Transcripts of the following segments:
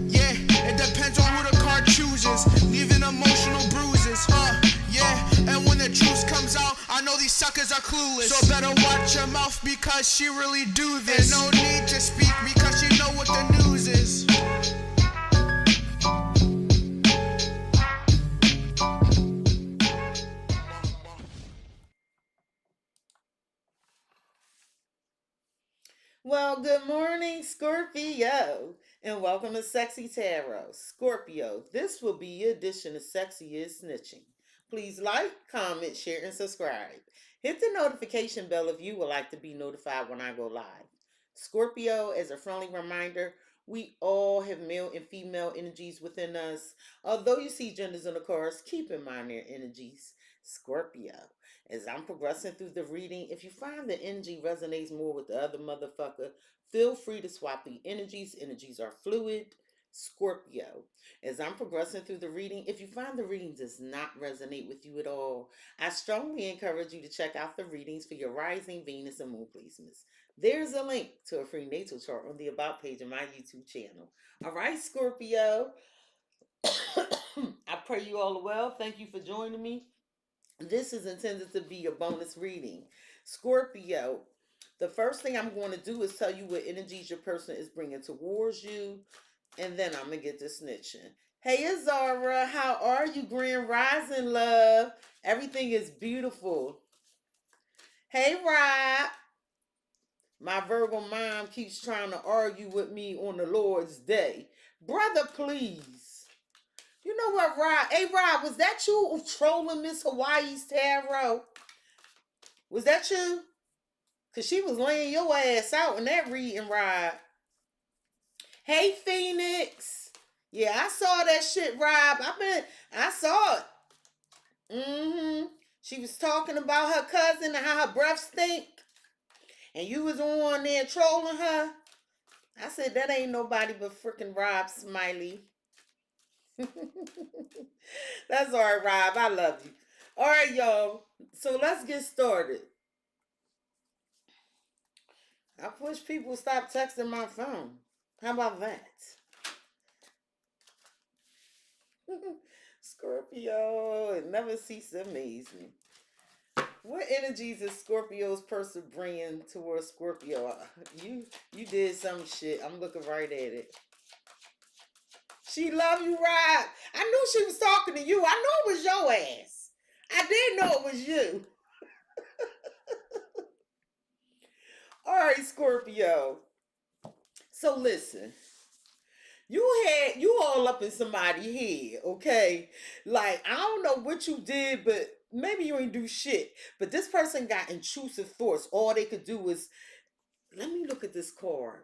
Yeah, it depends on who the card chooses, leaving emotional bruises. Yeah, and when the truth comes out, I know these suckers are clueless. So better watch your mouth because she really do this. And no need to speak because she know what the news is. Well, good morning, Scorpio, and welcome to CexxiTarot. Scorpio, this will be your edition of Sexy is Snitching. Please like, comment, share, and subscribe. Hit the notification bell if you would like to be notified when I go live. Scorpio, as a friendly reminder, we all have male and female energies within us. Although you see genders on the cards, keep in mind their energies. Scorpio. As I'm progressing through the reading, if you find the energy resonates more with the other motherfucker, feel free to swap the energies. Energies are fluid. Scorpio. As I'm progressing through the reading, if you find the reading does not resonate with you at all, I strongly encourage you to check out the readings for your rising Venus and moon placements. There's a link to a free natal chart on the About page of my YouTube channel. All right, Scorpio. I pray you all are well. Thank you for joining me. This is intended to be a bonus reading. Scorpio, the first thing I'm going to do is tell you what energies your person is bringing towards you, and then I'm going to get to snitching. Hey, Azara, how are you? Grand Rising, love. Everything is beautiful. Hey, Rob. My Virgo mom keeps trying to argue with me on the Lord's Day. Brother, please. You know what, Rob? Hey, Rob, was that you trolling Miss Hawaii's tarot? Was that you? Because she was laying your ass out in that reading, Rob. Hey, Phoenix. Yeah, I saw that shit, Rob. I saw it. She was talking about her cousin and how her breath stink. And you was on there trolling her. I said, that ain't nobody but freaking Rob Smiley. That's all right, Rob. I love you. All right, y'all. So let's get started. I wish people would stop texting my phone. How about that? Scorpio, it never ceases to amaze me. What energies is Scorpio's person bringing towards Scorpio? You did some shit. I'm looking right at it. She love you, right? I knew she was talking to you. I knew it was your ass. I did know it was you. All right, Scorpio. So listen. You all up in somebody's head, okay? Like, I don't know what you did, but maybe you ain't do shit. But this person got intrusive thoughts. All they could do was, let me look at this card.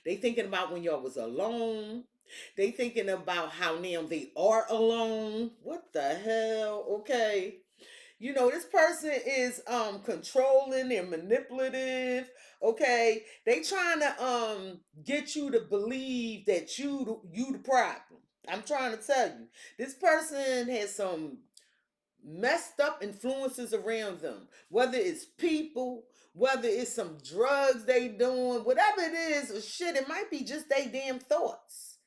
They thinking about when y'all was alone. They thinking about how now they are alone. What the hell? Okay. You know, this person is controlling and manipulative. Okay, they trying to get you to believe that you the problem. I'm trying to tell you, this person has some messed up influences around them. Whether it's people, whether it's some drugs they doing, whatever it is, or shit, it might be just they damn thoughts.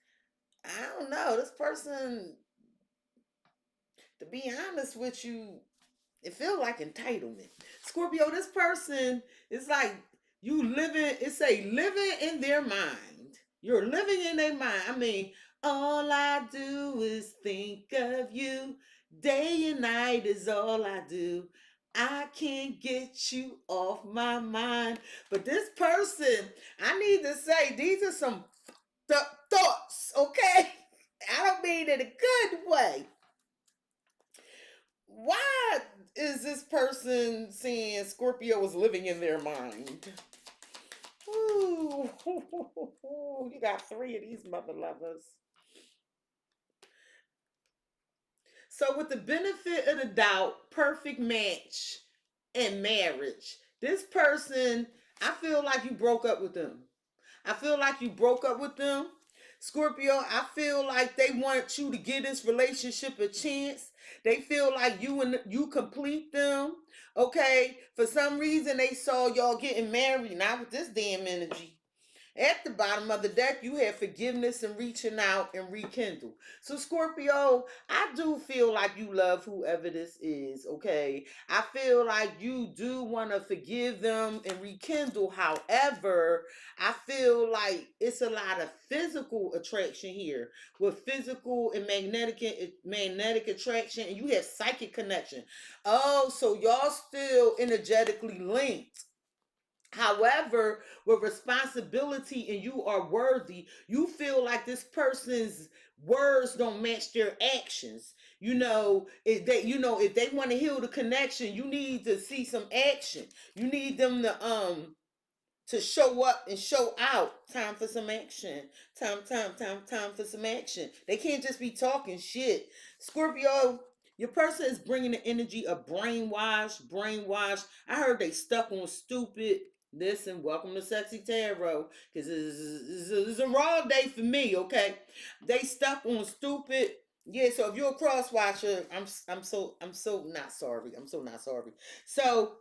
I don't know. This person, to be honest with you, it feels like entitlement. Scorpio, this person is like you living, it's a living in their mind. You're living in their mind. I mean, all I do is think of you. Day and night is all I do. I can't get you off my mind. But this person, I need to say, these are some thoughts, okay? I don't mean in a good way. Why is this person saying Scorpio is living in their mind? Ooh, you got 3 of these mother lovers. So, with the benefit of the doubt, perfect match and marriage, this person, I feel like you broke up with them. I feel like you broke up with them. Scorpio, I feel like they want you to give this relationship a chance. They feel like you complete them. Okay. For some reason they saw y'all getting married, not with this damn energy. At the bottom of the deck, you have forgiveness and reaching out and rekindle. So, Scorpio, I do feel like you love whoever this is, okay? I feel like you do want to forgive them and rekindle. However, I feel like it's a lot of physical attraction here with physical and magnetic attraction, and you have psychic connection. Oh, so y'all still energetically linked. However, with responsibility and you are worthy, you feel like this person's words don't match their actions. If they want to heal the connection, you need to see some action. You need them to show up and show out. Time for some action. Time for some action. They can't just be talking shit. Scorpio, your person is bringing the energy of brainwash. I heard they stuck on stupid. Listen, welcome to CexxiTarot, because this is a raw day for me. Okay, they stuck on stupid. Yeah, so if you're a cross watcher, I'm so not sorry. I'm so not sorry. So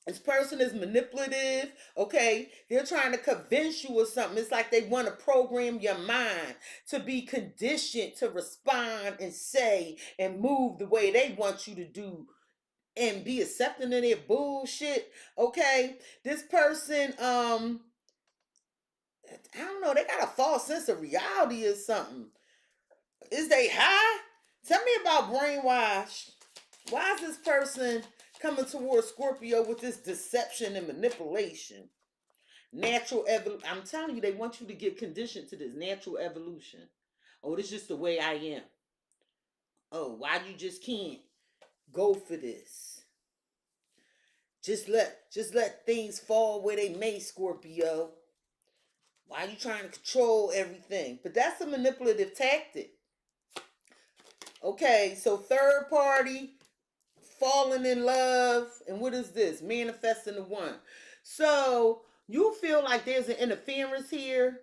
this person is manipulative, okay? They're trying to convince you of something. It's like they want to program your mind to be conditioned to respond and say and move the way they want you to do and be accepting of their bullshit, okay? This person, I don't know, they got a false sense of reality or something. Is they high? Tell me about brainwash. Why is this person coming towards Scorpio with this deception and manipulation? Natural evolution. I'm telling you, they want you to get conditioned to this natural evolution. Oh, this is just the way I am. Oh, why you just can't go for this? Just let things fall where they may, Scorpio. Why are you trying to control everything? But that's a manipulative tactic. Okay, so third party, falling in love, and what is this? Manifesting the one. So you feel like there's an interference here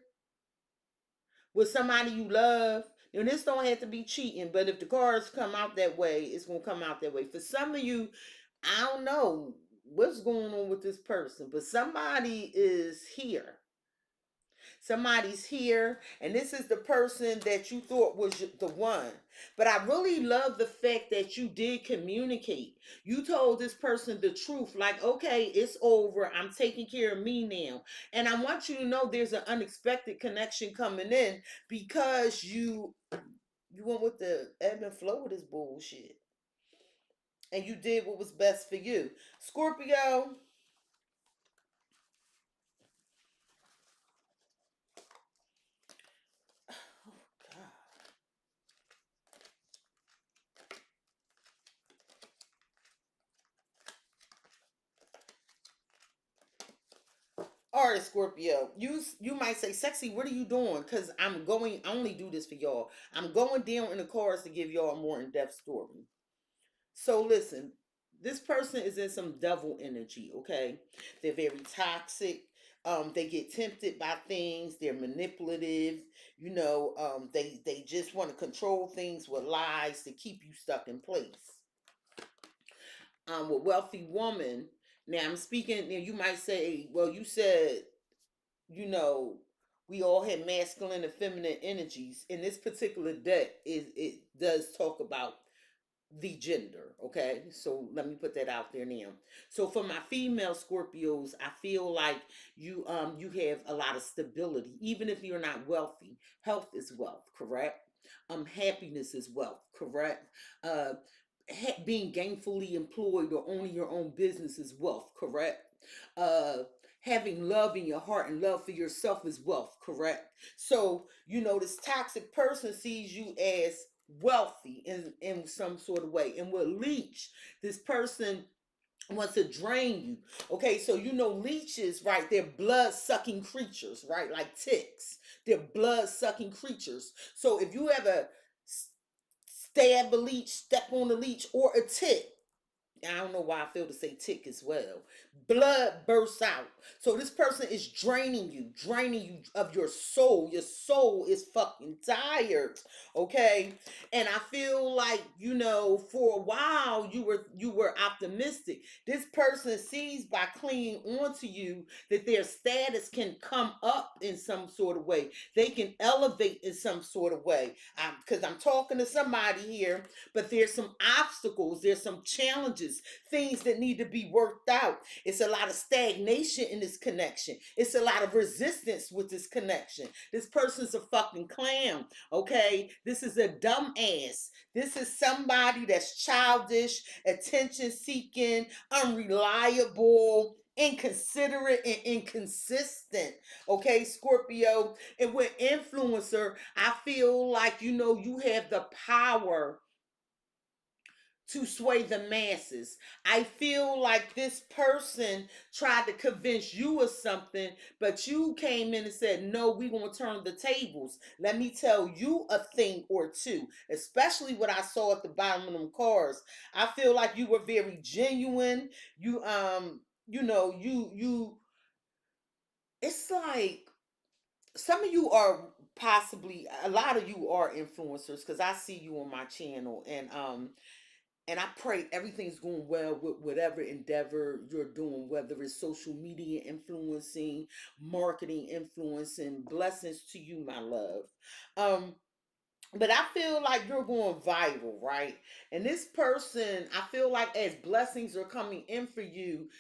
with somebody you love. And this don't have to be cheating, but if the cards come out that way, it's gonna come out that way. For some of you, I don't know what's going on with this person, but somebody is here. Somebody's here, and this is the person that you thought was the one. But I really love the fact that you did communicate. You told this person the truth, like, okay, it's over. I'm taking care of me now. And I want you to know there's an unexpected connection coming in because you went with the ebb and flow of this bullshit. And you did what was best for you. Scorpio, all right, Scorpio. You might say, "Sexy, what are you doing?" Because I'm going. I only do this for y'all. I'm going down in the cards to give y'all a more in depth story. So listen, this person is in some devil energy. Okay, they're very toxic. They get tempted by things. They're manipulative. They just want to control things with lies to keep you stuck in place. With wealthy woman. Now I'm speaking. Now you might say, "Well, you said." you know, we all have masculine and feminine energies. In this particular deck, it does talk about the gender. Okay, so let me put that out there now. So for my female Scorpios, I feel like you have a lot of stability, even if you're not wealthy. Health is wealth, correct? Happiness is wealth, correct? Uh, being gainfully employed or owning your own business is wealth, correct? Uh, having love in your heart and love for yourself is wealth, correct? So, this toxic person sees you as wealthy in some sort of way. And with leech, this person wants to drain you. Okay, so leeches, right? They're blood sucking creatures, right? Like ticks. They're blood sucking creatures. So if you ever stab a leech, step on a leech, or a tick, I don't know why I feel to say tick as well. Blood bursts out. So this person is draining you of your soul. Your soul is fucking tired. Okay? And I feel like, for a while you were optimistic. This person sees by clinging onto you that their status can come up in some sort of way. They can elevate in some sort of way. Because I'm talking to somebody here, but there's some obstacles, there's some challenges, things that need to be worked out. It's a lot of stagnation in this connection. It's a lot of resistance with this connection. This person's a fucking clown, okay? This is a dumbass. This is somebody that's childish, attention seeking, unreliable, inconsiderate, and inconsistent. Okay, Scorpio. And with influencer, I feel like you have the power to sway the masses. I feel like this person tried to convince you of something, but you came in and said, no, we're going to turn the tables. Let me tell you a thing or two, especially what I saw at the bottom of them cars. I feel like you were very genuine. It's like some of you are possibly, a lot of you are influencers because I see you on my channel, and I pray everything's going well with whatever endeavor you're doing, whether it's social media influencing, marketing influencing. Blessings to you, my love. Um, but I feel like you're going viral, right? And this person, I feel like as blessings are coming in for you,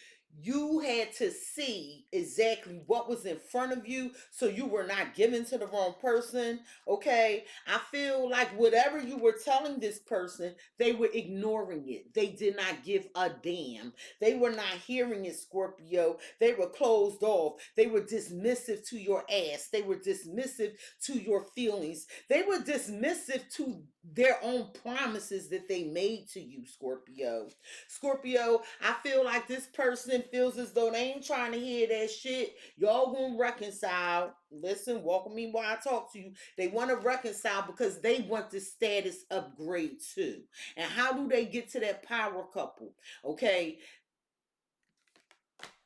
you had to see exactly what was in front of you so you were not given to the wrong person. Okay. I feel like whatever you were telling this person, they were ignoring it. They did not give a damn. They were not hearing it, Scorpio. They were closed off. They were dismissive to your ass. They were dismissive to your feelings. They were dismissive to their own promises that they made to you, Scorpio. Scorpio, I feel like this person feels as though they ain't trying to hear that shit. Y'all gonna reconcile. Listen, walk with me while I talk to you. They want to reconcile because they want the status upgrade too. And how do they get to that power couple? Okay,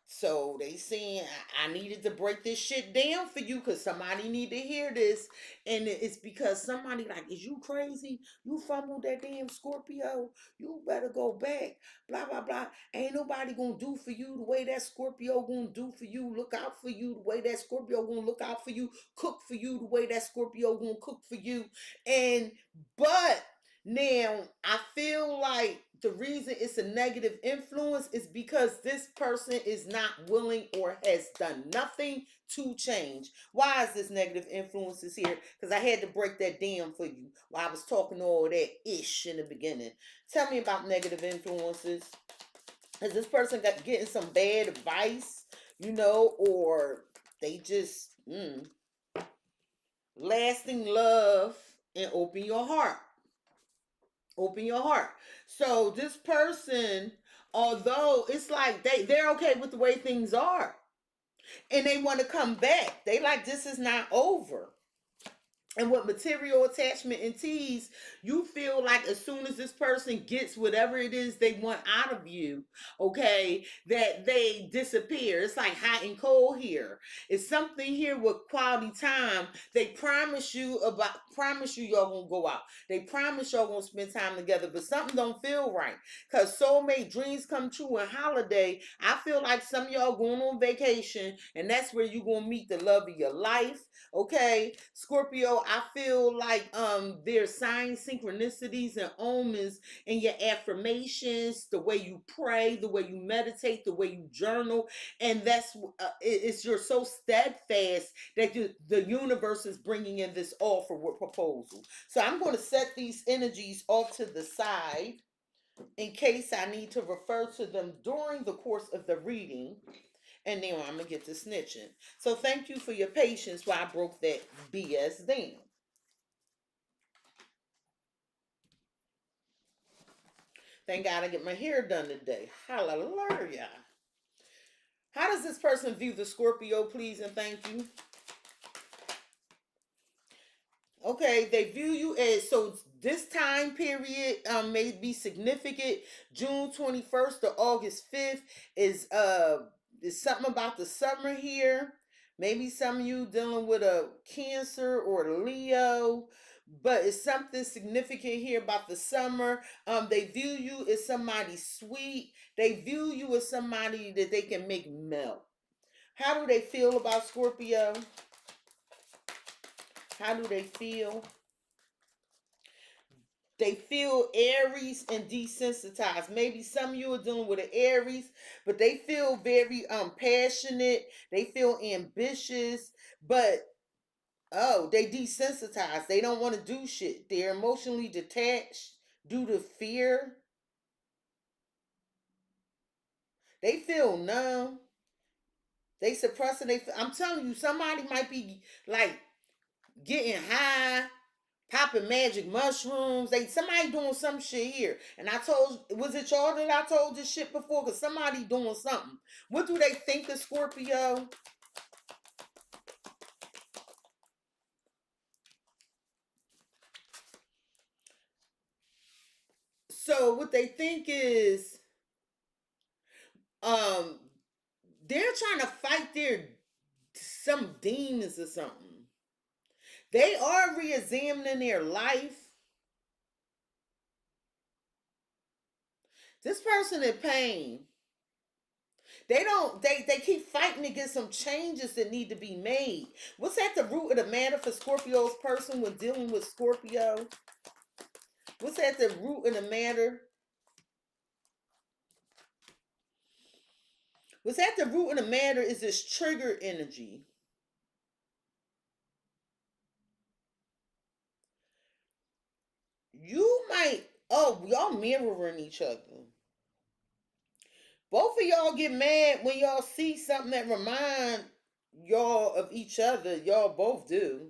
so they saying I needed to break this shit down for you because somebody need to hear this. And it's because somebody like, is you crazy? You fumbled that damn Scorpio. You better go back. Blah, blah, blah. Ain't nobody gonna do for you the way that Scorpio gonna do for you. Look out for you the way that Scorpio gonna look out for you. Cook for you the way that Scorpio gonna cook for you. But now, I feel like the reason it's a negative influence is because this person is not willing or has done nothing to change. Why is this negative influence is here? Because I had to break that down for you while I was talking all that ish in the beginning. Tell me about negative influences. Is this person getting some bad advice, or they just lasting love and open your heart? Open your heart. So this person, although it's like they're okay with the way things are, and they want to come back. They like this is not over. And with material attachment and tease, you feel like as soon as this person gets whatever it is they want out of you, okay, that they disappear. It's like hot and cold here. It's something here with quality time. They promise you y'all gonna go out. They promise y'all gonna spend time together, but something don't feel right. Cause soulmate dreams come true and holiday. I feel like some of y'all going on vacation, and that's where you gonna meet the love of your life. Okay, Scorpio, I feel like there's signs, synchronicities, and omens in your affirmations, the way you pray, the way you meditate, the way you journal, and it's you're so steadfast that the universe is bringing in this offer with proposal. So I'm going to set these energies off to the side in case I need to refer to them during the course of the reading. And then I'm going to get to snitching. So thank you for your patience while I broke that BS down. Thank God I get my hair done today. Hallelujah. How does this person view the Scorpio, please and thank you? Okay, they view you as, so This time period may be significant. June 21st to August 5th is something about the summer here. Maybe some of you dealing with a Cancer or a Leo, but it's something significant here about the summer. They view you as somebody sweet. They view you as somebody that they can make melt. How do they feel about Scorpio? How do they feel? They feel Aries and desensitized. Maybe some of you are dealing with an Aries, but they feel very passionate. They feel ambitious, but they desensitized. They don't want to do shit. They're emotionally detached due to fear. They feel numb. They suppressing. I'm telling you, somebody might be like getting high, popping magic mushrooms. Somebody doing some shit here. And was it y'all that I told this shit before? Because somebody doing something. What do they think of Scorpio? So what they think is um they're trying to fight some demons or something. They are re-examining their life. This person in pain. They keep fighting against some changes that need to be made. What's at the root of the matter for Scorpio's person when dealing with Scorpio? What's at the root of the matter? What's at the root of the matter is this trigger energy. Y'all mirroring each other. Both of y'all get mad when y'all see something that remind y'all of each other. Y'all both do.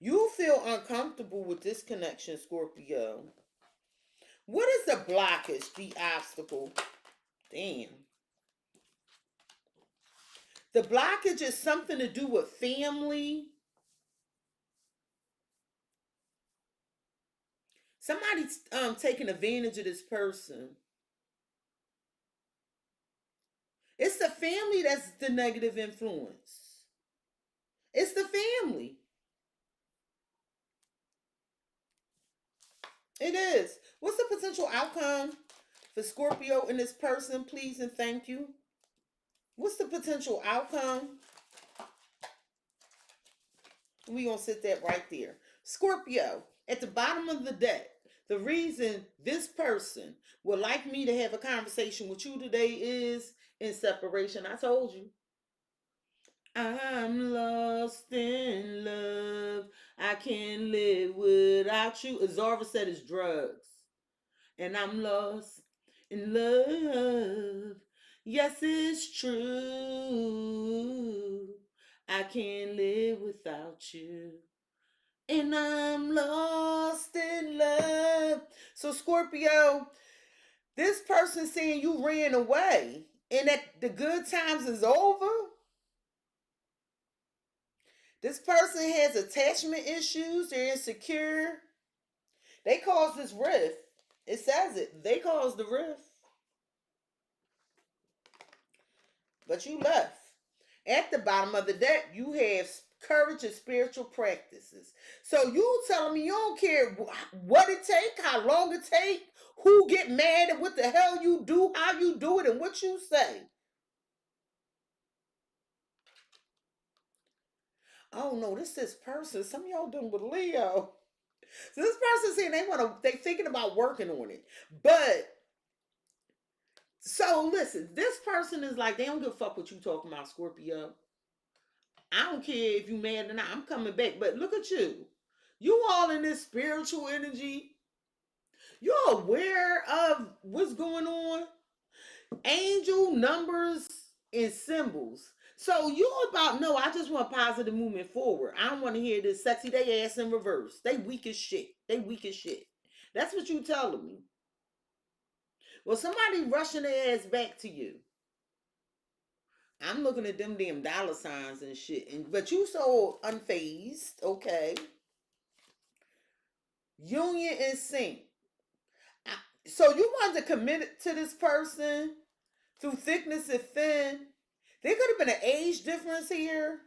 You feel uncomfortable with this connection, Scorpio. What is the blockage, the obstacle? Damn. The blockage is something to do with family. Somebody's taking advantage of this person. It's the family that's the negative influence. It's the family. It is. What's the potential outcome for Scorpio and this person, please and thank you? What's the potential outcome? We're going to sit that right there. Scorpio, at the bottom of the deck, the reason this person would like me to have a conversation with you today is in separation. I told you. I'm lost in love. I can't live without you. Azara said it's drugs. And I'm lost in love. Yes, it's true. I can't live without you. And I'm lost in love. So, Scorpio, this person saying you ran away and that the good times is over. This person has attachment issues. They're insecure. They caused this rift. It says it. They caused the rift. But you left. At the bottom of the deck, you have courage and spiritual practices. So you telling me you don't care what it take, how long it take, who get mad and what the hell you do, how you do it, and what you say. Oh no, this person. Some of y'all dealing with Leo. So this person saying they thinking about working on it. But so listen, this person is like, they don't give a fuck what you talking about, Scorpio. I don't care if you mad or not. I'm coming back. But look at you. You all in this spiritual energy. You're aware of what's going on. Angel numbers and symbols. So you're about, no, I just want positive movement forward. I don't want to hear this sexy they ass in reverse. They weak as shit. They weak as shit. That's what you telling me. Well, somebody rushing their ass back to you. I'm looking at them damn dollar signs and shit. But you so unfazed, okay? Union and sync. So you wanted to commit to this person through thickness and thin. There could have been an age difference here.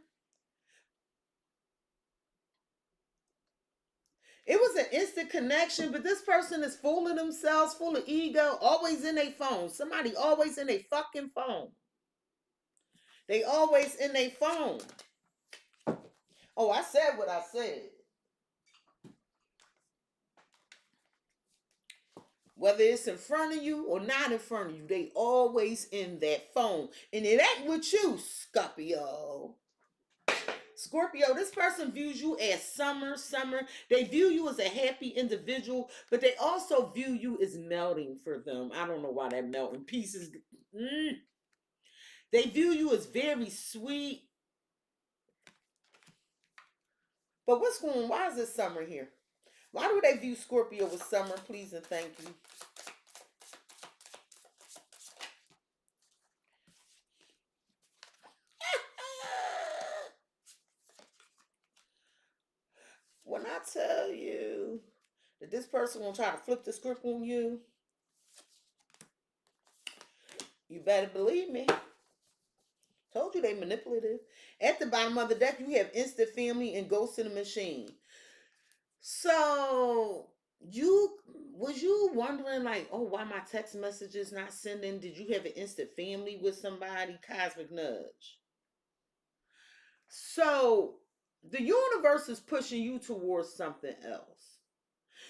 It was an instant connection, but this person is full of themselves, full of ego, always in their phone. Somebody always in their fucking phone. They always in their phone. Oh, I said what I said. Whether it's in front of you or not in front of you, they always in that phone. And it ain't with you, Scorpio. Scorpio, this person views you as summer. They view you as a happy individual, but they also view you as melting for them. I don't know why that melting pieces. They view you as very sweet. But what's going on? Why is this summer here? Why do they view Scorpio as summer? Please and thank you. When I tell you that this person will try to flip the script on you, you better believe me. Told you they manipulative. At the bottom of the deck, you have instant family and ghost in the machine. So was you wondering like, oh, why my text messages not sending? Did you have an instant family with somebody? Cosmic nudge. So the universe is pushing you towards something else.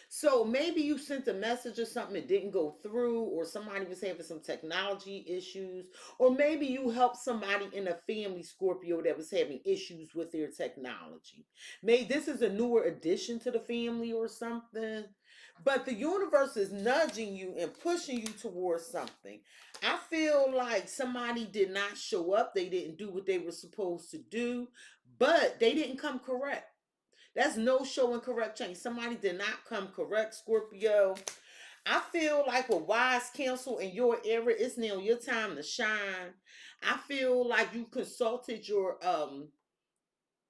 So maybe you sent a message or something that didn't go through, or somebody was having some technology issues, or maybe you helped somebody in a family, Scorpio, that was having issues with their technology. Maybe this is a newer addition to the family or something. But the universe is nudging you and pushing you towards something. I feel like somebody did not show up. They didn't do what they were supposed to do, but they didn't come correct. That's no show and correct change. Somebody did not come correct, Scorpio. I feel like with wise counsel in your era, it's now your time to shine. I feel like you consulted your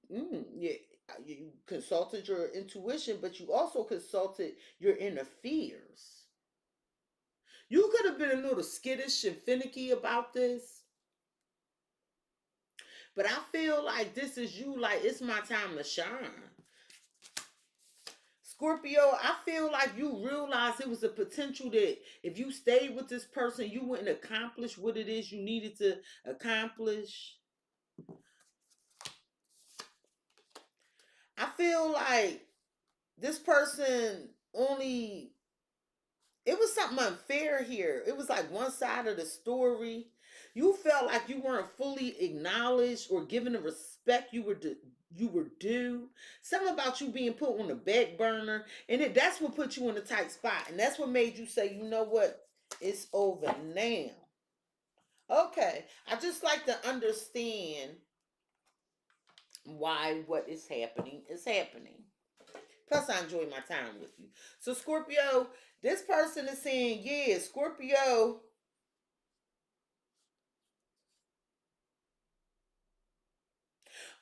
yeah, you consulted your intuition, but you also consulted your inner fears. You could have been a little skittish and finicky about this, but I feel like this is you, like it's my time to shine. Scorpio, I feel like you realized it was a potential that if you stayed with this person, you wouldn't accomplish what it is you needed to accomplish. I feel like this person only, it was something unfair here. It was like one side of the story. You felt like you weren't fully acknowledged or given the respect you were due. Something about you being put on the back burner, and that's what put you in a tight spot, and that's what made you say, you know what, it's over now. Okay, I just like to understand why what is happening is happening. Plus, I enjoy my time with you. So, Scorpio, this person is saying, yeah, Scorpio.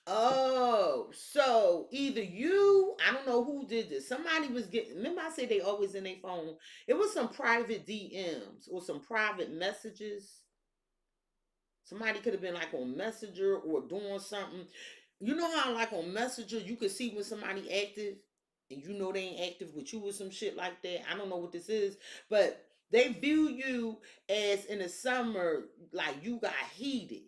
Oh, so either you, I don't know who did this. Somebody was getting, remember I said they always in their phone. It was some private DMs or some private messages. Somebody could have been like on Messenger or doing something. You know how like on Messenger you could see when somebody active and you know they ain't active with you or some shit like that. I don't know what this is, but they view you as in the summer like you got heated.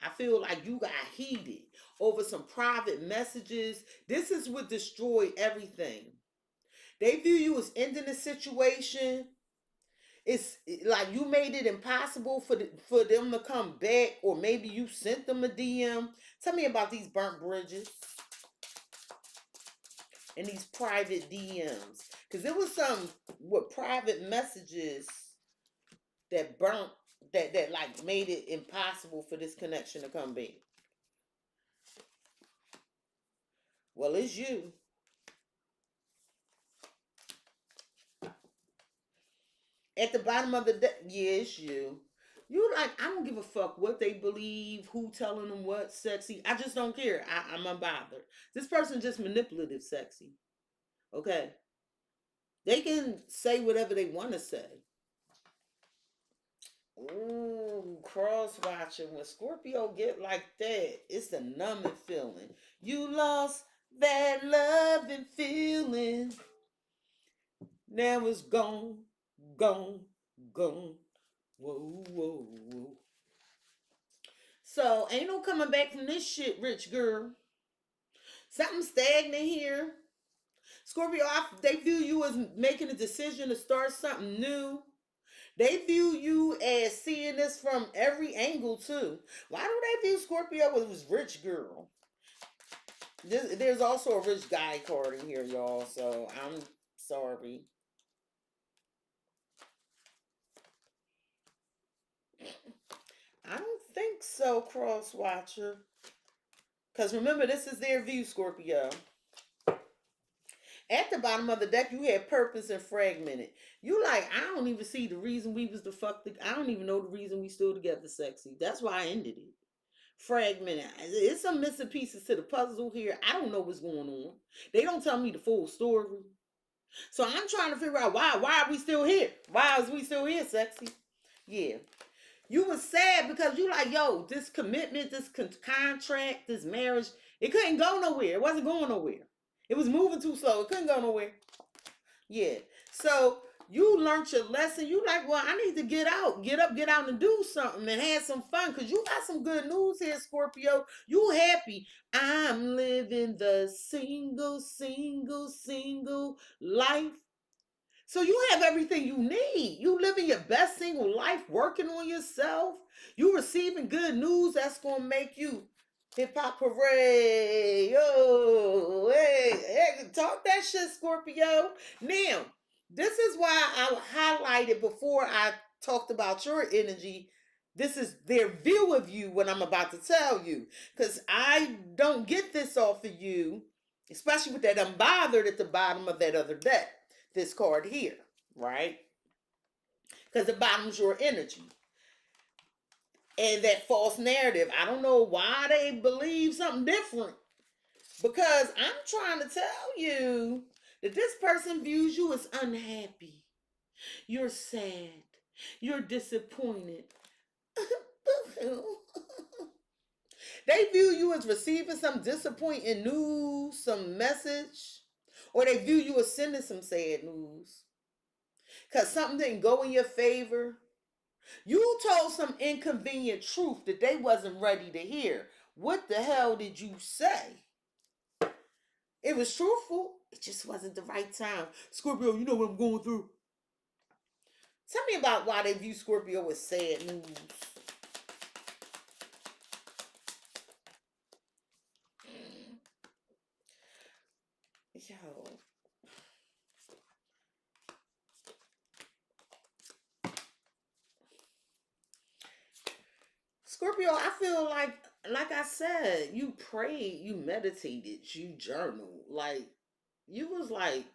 I feel like you got heated over some private messages. This is what destroyed everything. They view you as ending the situation. It's like you made it impossible for them to come back, or maybe you sent them a DM. Tell me about these burnt bridges and these private DMs, because there was some with private messages that burnt, that like made it impossible for this connection to come back. Well, it's you. At the bottom of the deck, yeah, it's you. You like, I don't give a fuck what they believe, who telling them what, sexy. I just don't care. I'm unbothered. This person just manipulative, sexy. Okay. They can say whatever they want to say. Ooh, cross watching. When Scorpio get like that, it's the numbing feeling. You lost that loving feeling. Now it's gone, gone, gone. Whoa, whoa, whoa. So ain't no coming back from this shit, rich girl. Something stagnant here. Scorpio, they view you as making a decision to start something new. They view you as seeing this from every angle too. Why do they view Scorpio as rich girl? There's also a rich guy card in here, y'all. So I'm sorry. I don't think so, Cross Watcher. Because remember, this is their view, Scorpio. At the bottom of the deck, you had purpose and fragmented. You like, I don't even see the reason we was I don't even know the reason we still together, Cexxi. That's why I ended it. Fragmented. It's some missing pieces to the puzzle here. I don't know what's going on. They don't tell me the full story. So I'm trying to figure out why are we still here? Why is we still here, Cexxi? Yeah. You was sad because you like, yo, this commitment, this contract, this marriage, it couldn't go nowhere. It wasn't going nowhere. It was moving too slow. It couldn't go nowhere. Yeah. So you learned your lesson. You like, well, I need to get out, get up, get out and do something and have some fun. Cause you got some good news here, Scorpio. You happy. I'm living the single life. So you have everything you need. You living your best single life, working on yourself. You receiving good news that's gonna make you hip hop hooray. Yo, hey, talk that shit, Scorpio. Now, this is why I highlighted before I talked about your energy. This is their view of you, what I'm about to tell you. Because I don't get this off of you, especially with that unbothered at the bottom of that other deck. This card here, right? Because the bottom's your energy. And that false narrative, I don't know why they believe something different. Because I'm trying to tell you that this person views you as unhappy. You're sad. You're disappointed. They view you as receiving some disappointing news, some message, or they view you as sending some sad news. Because something didn't go in your favor. You told some inconvenient truth that they wasn't ready to hear. What the hell did you say? It was truthful. It just wasn't the right time. Scorpio, you know what I'm going through. Tell me about why they view Scorpio as sad news. Yo. Scorpio, I feel like I said, you prayed, you meditated, you journaled. Like, you was like,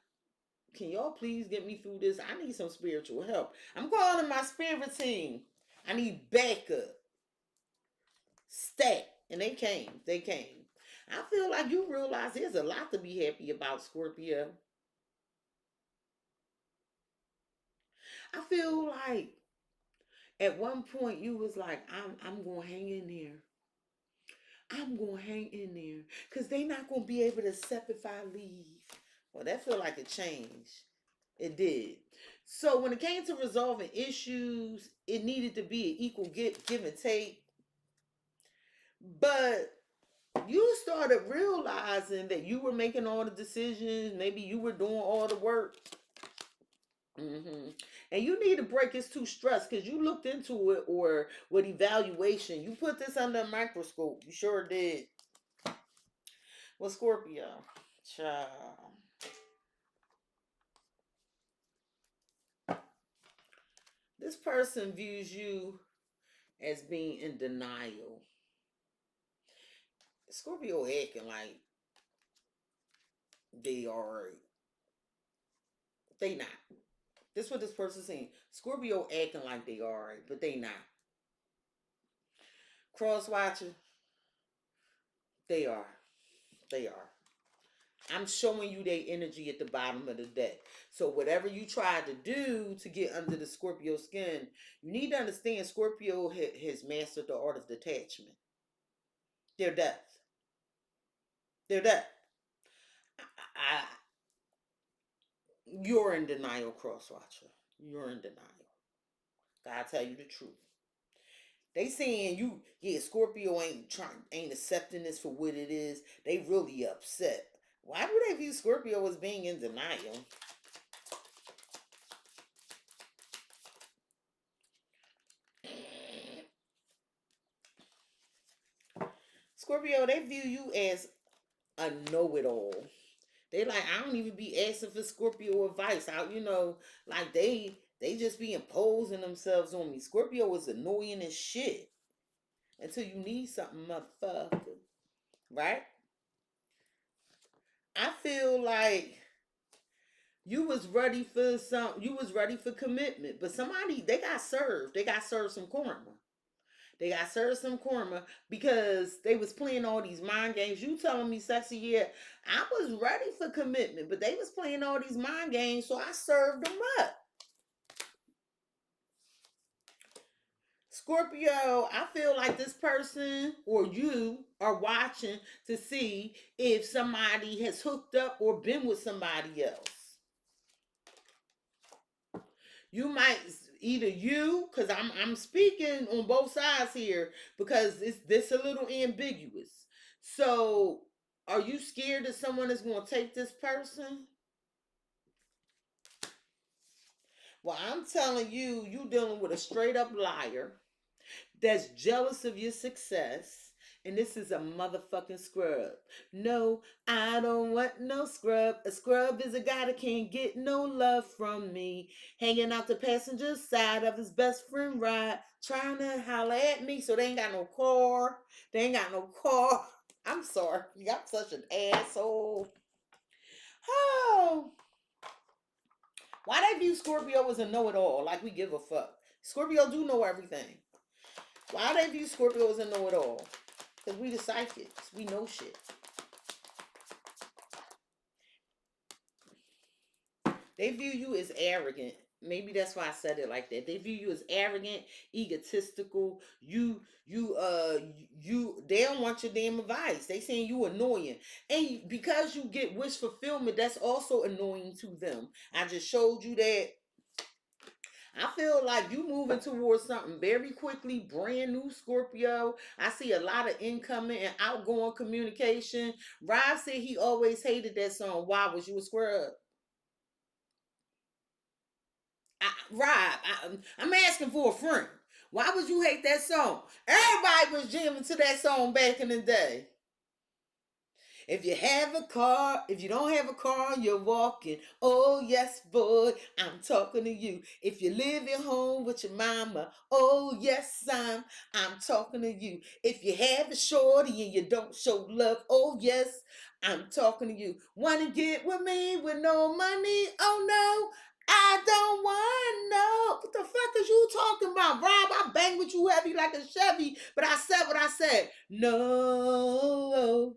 can y'all please get me through this? I need some spiritual help. I'm calling my spirit team. I need backup. Stat. And they came. They came. I feel like you realize there's a lot to be happy about, Scorpio. I feel like at one point you was like, I'm gonna hang in there. I'm gonna hang in there. Cause they not gonna be able to accept if I leave. Well, that feel like a change. It did. So when it came to resolving issues, it needed to be an equal give and take. But you started realizing that you were making all the decisions. Maybe you were doing all the work. And you need to break. It's too stressed because you looked into it or with evaluation. You put this under a microscope. You sure did. Well, Scorpio, child. This person views you as being in denial. Scorpio acting like they are. They not. This is what this person's saying. Scorpio acting like they are, but they not. Cross watching. They are. They are. I'm showing you their energy at the bottom of the deck. So whatever you try to do to get under the Scorpio skin, you need to understand Scorpio has mastered the art of detachment. They're death. They're death. I, you're in denial, cross watcher. You're in denial. Gotta tell you the truth. They saying you, yeah, Scorpio ain't accepting this for what it is. They really upset. Why do they view Scorpio as being in denial? Scorpio, they view you as a know-it-all. They like, I don't even be asking for Scorpio advice. Like they just be imposing themselves on me. Scorpio is annoying as shit until you need something, motherfucker. Right? I feel like you was ready for commitment, but they got served. They got served some karma. They got served some karma because they was playing all these mind games. You telling me, Cexxi, yeah, I was ready for commitment, but they was playing all these mind games, so I served them up. Scorpio, I feel like this person or you are watching to see if somebody has hooked up or been with somebody else. You might either because I'm speaking on both sides here because it's this a little ambiguous. So, are you scared that someone is going to take this person? Well, I'm telling you, you dealing with a straight up liar that's jealous of your success. And this is a motherfucking scrub. No, I don't want no scrub. A scrub is a guy that can't get no love from me. Hanging out the passenger side of his best friend ride. Trying to holler at me. So they ain't got no car. I'm sorry. I'm such an asshole. Oh. Why they view Scorpio as a know-it-all? Like we give a fuck. Scorpio do know everything. Why they view Scorpio as a know-it-all? Because we the psychics. We know shit. They view you as arrogant. Maybe that's why I said it like that. They view you as arrogant, egotistical. They don't want your damn advice. They saying you annoying. And because you get wish fulfillment, that's also annoying to them. I just showed you that. I feel like you moving towards something very quickly, brand new Scorpio. I see a lot of incoming and outgoing communication. Rob said he always hated that song. Why was you a scrub? I'm asking for a friend. Why would you hate that song? Everybody was jamming to that song back in the day. If you have a car, if you don't have a car, you're walking. Oh, yes, boy, I'm talking to you. If you live at home with your mama, oh, yes, I'm talking to you. If you have a shorty and you don't show love, oh, yes, I'm talking to you. Want to get with me with no money? Oh, no. I don't want no. What the fuck is you talking about, Rob? I bang with you heavy like a Chevy, but I said what I said. No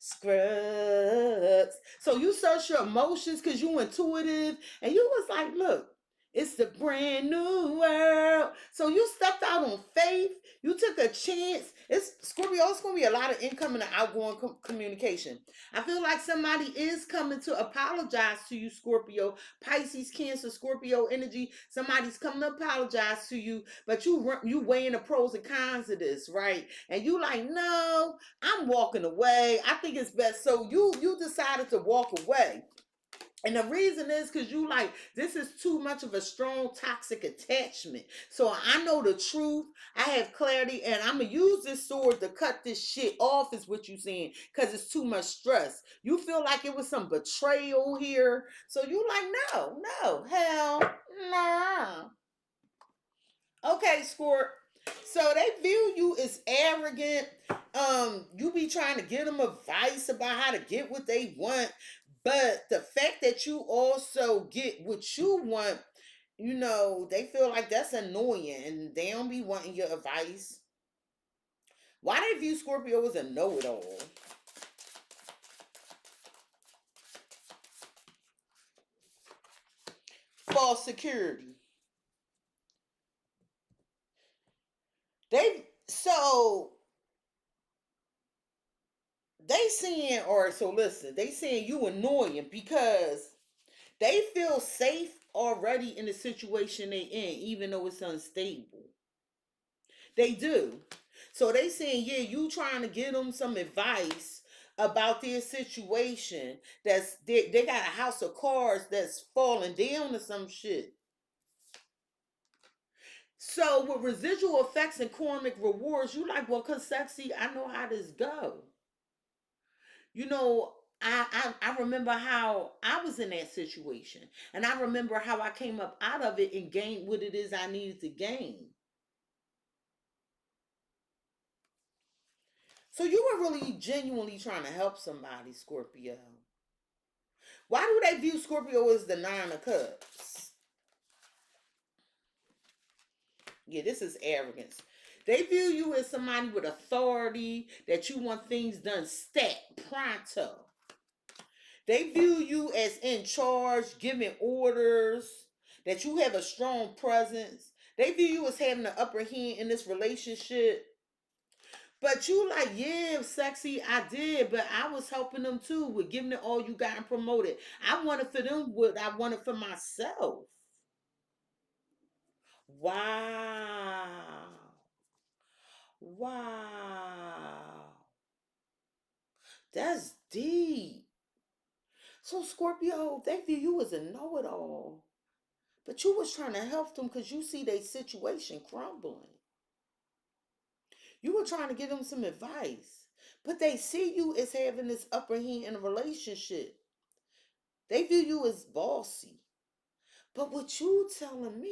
scrubs. So you search your emotions because you intuitive and you was like, look, it's the brand new world. So you stepped out on faith. You took a chance. It's Scorpio. It's going to be a lot of incoming and outgoing communication. I feel like somebody is coming to apologize to you, Scorpio. Pisces, Cancer, Scorpio energy. Somebody's coming to apologize to you, but you weighing the pros and cons of this, right? And you like, no, I'm walking away. I think it's best. So you decided to walk away. And the reason is because you like, this is too much of a strong toxic attachment. So I know the truth. I have clarity and I'm going to use this sword to cut this shit off is what you're saying. Because it's too much stress. You feel like it was some betrayal here. So you like, no, hell, nah. Okay, Squirt. So they view you as arrogant. You be trying to give them advice about how to get what they want. But the fact that you also get what you want, they feel like that's annoying and they don't be wanting your advice. Why they view Scorpio as a know-it-all? false security. So they saying, or so listen, they saying you annoying because they feel safe already in the situation they in, even though it's unstable. They do. So they saying, yeah, you trying to give them some advice about their situation. That's they got a house of cards that's falling down or some shit. So with residual effects and karmic rewards, you like, well, cause Cexxi, I know how this go. You know, I remember how I was in that situation, and I remember how I came up out of it and gained what it is I needed to gain. So you were really genuinely trying to help somebody, Scorpio. Why do they view Scorpio as the Nine of Cups? Yeah, this is arrogance. They view you as somebody with authority, that you want things done stat, pronto. They view you as in charge, giving orders, that you have a strong presence. They view you as having the upper hand in this relationship. But you like, yeah, Cexxi, I did, but I was helping them too with giving it all you got and promoted. I wanted for them what I wanted for myself. Wow. Wow. That's deep. So Scorpio, they view you as a know-it-all. But you was trying to help them because you see their situation crumbling. You were trying to give them some advice. But they see you as having this upper hand in a relationship. They view you as bossy. But what you telling me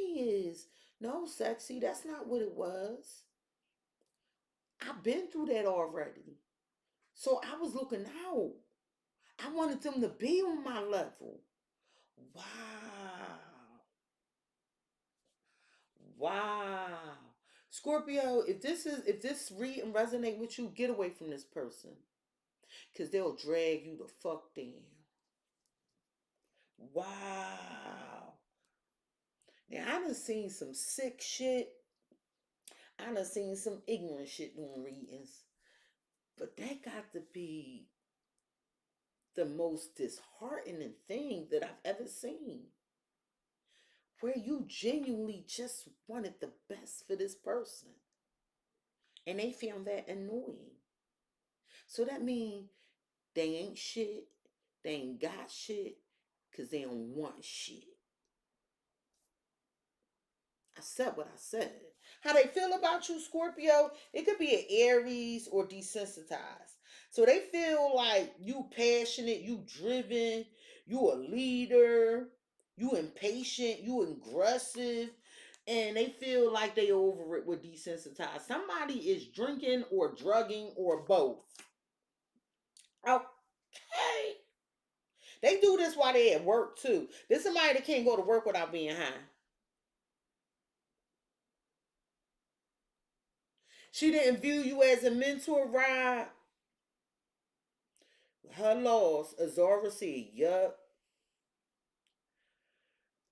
is, no, Cexxi, that's not what it was. I've been through that already. So I was looking out. I wanted them to be on my level. Wow. Wow. Scorpio, if this read and resonate with you, get away from this person. Cause they'll drag you the fuck down. Wow. Now I done seen some sick shit. I done seen some ignorant shit doing readings. But that got to be the most disheartening thing that I've ever seen. Where you genuinely just wanted the best for this person. And they found that annoying. So that means they ain't shit. They ain't got shit. Because they don't want shit. I said what I said. How they feel about you, Scorpio, it could be an Aries or desensitized. So they feel like you passionate, you driven, you a leader, you impatient, you aggressive, and they feel like they over it with desensitized. Somebody is drinking or drugging or both. Okay. They do this while they at work too. There's somebody that can't go to work without being high. She didn't view you as a mentor, Rob. Her loss, Azara said, yup.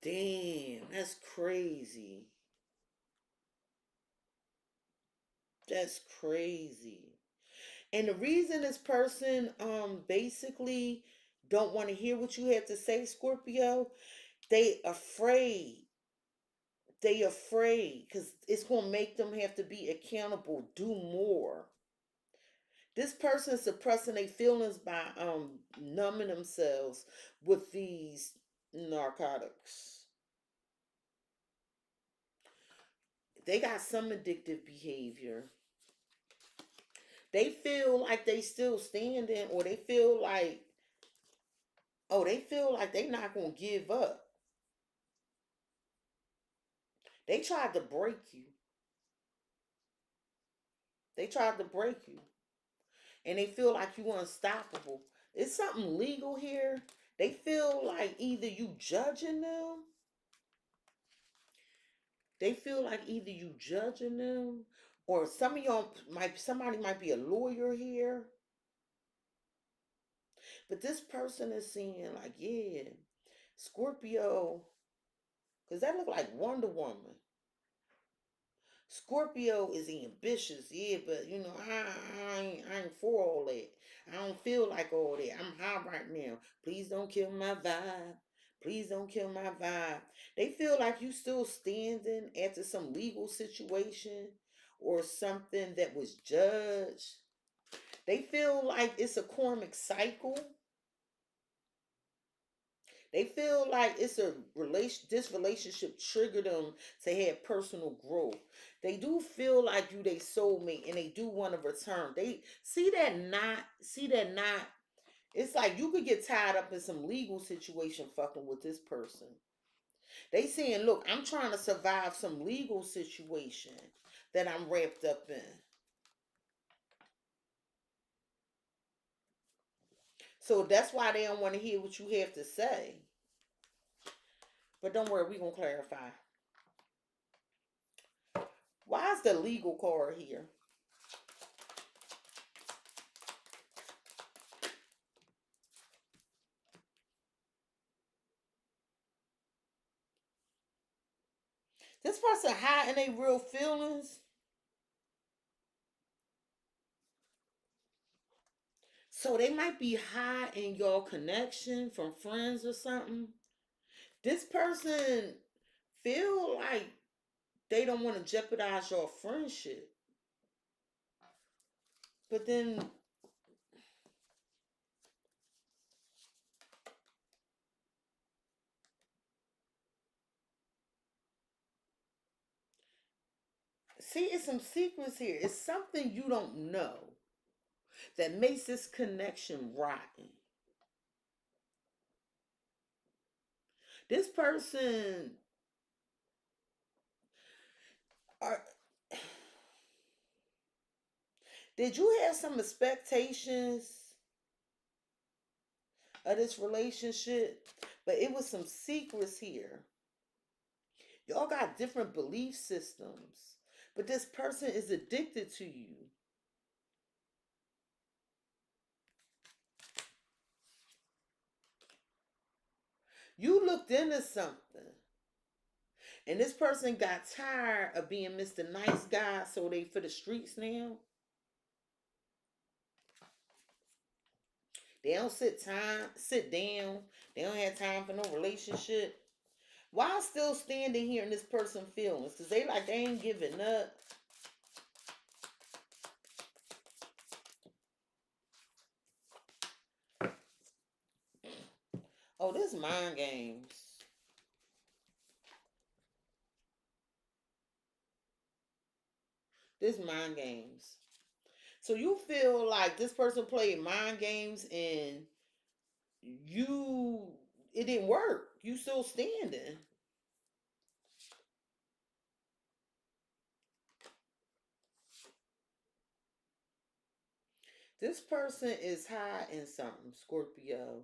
Damn, that's crazy. That's crazy. And the reason this person basically don't want to hear what you have to say, Scorpio, they afraid. They afraid because it's gonna make them have to be accountable, do more. This person is suppressing their feelings by numbing themselves with these narcotics. They got some addictive behavior. They feel like they still standing, or they feel like, oh, they feel like they not gonna give up. They tried to break you. They tried to break you. And they feel like you unstoppable. It's something legal here. They feel like either you judging them. They feel like either you judging them, or some of y'all somebody might be a lawyer here. But this person is saying like, yeah, Scorpio, Because that look like Wonder Woman. Scorpio is ambitious, yeah, but you know, I ain't for all that. I don't feel like all that. I'm high right now. Please don't kill my vibe. Please don't kill my vibe. They feel like you still standing after some legal situation or something that was judged. They feel like it's a karmic cycle. They feel like it's a this relationship triggered them to have personal growth. They do feel like you they soulmate and they do want to return. They see that not. It's like you could get tied up in some legal situation fucking with this person. They saying, look, I'm trying to survive some legal situation that I'm wrapped up in. So that's why they don't want to hear what you have to say. But don't worry, we're gonna clarify. Why is the legal card here? This person hiding their real feelings. So they might be hiding your connection from friends or something. This person feel like they don't want to jeopardize your friendship. But then see, it's some secrets here. It's something you don't know that makes this connection rotten. This person are did you have some expectations of this relationship? But it was some secrets here. Y'all got different belief systems, but this person is addicted to you. You looked into something, and this person got tired of being Mr. Nice Guy, so they for the streets now. They don't sit down. They don't have time for no relationship. Why still standing here in this person feelings? Because they like they ain't giving up. Oh, this mind games. This mind games. So you feel like this person played mind games and you it didn't work. You still standing. This person is hiding something, Scorpio.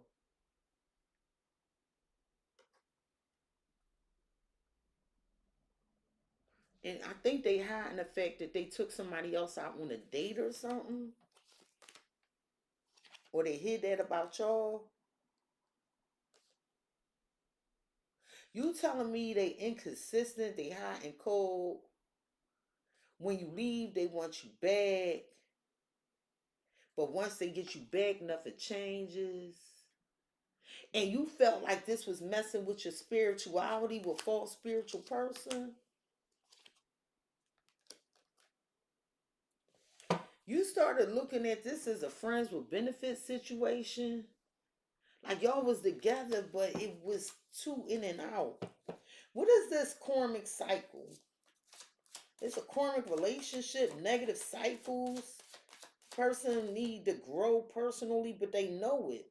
And I think they hiding the fact that they took somebody else out on a date or something. Or they hid that about y'all. You telling me they inconsistent, they hot and cold. When you leave, they want you back. But once they get you back, nothing changes. And you felt like this was messing with your spirituality with false spiritual person. You started looking at this as a friends with benefits situation. Like y'all was together, but it was too in and out. What is this karmic cycle? It's a karmic relationship, negative cycles. Person need to grow personally, but they know it.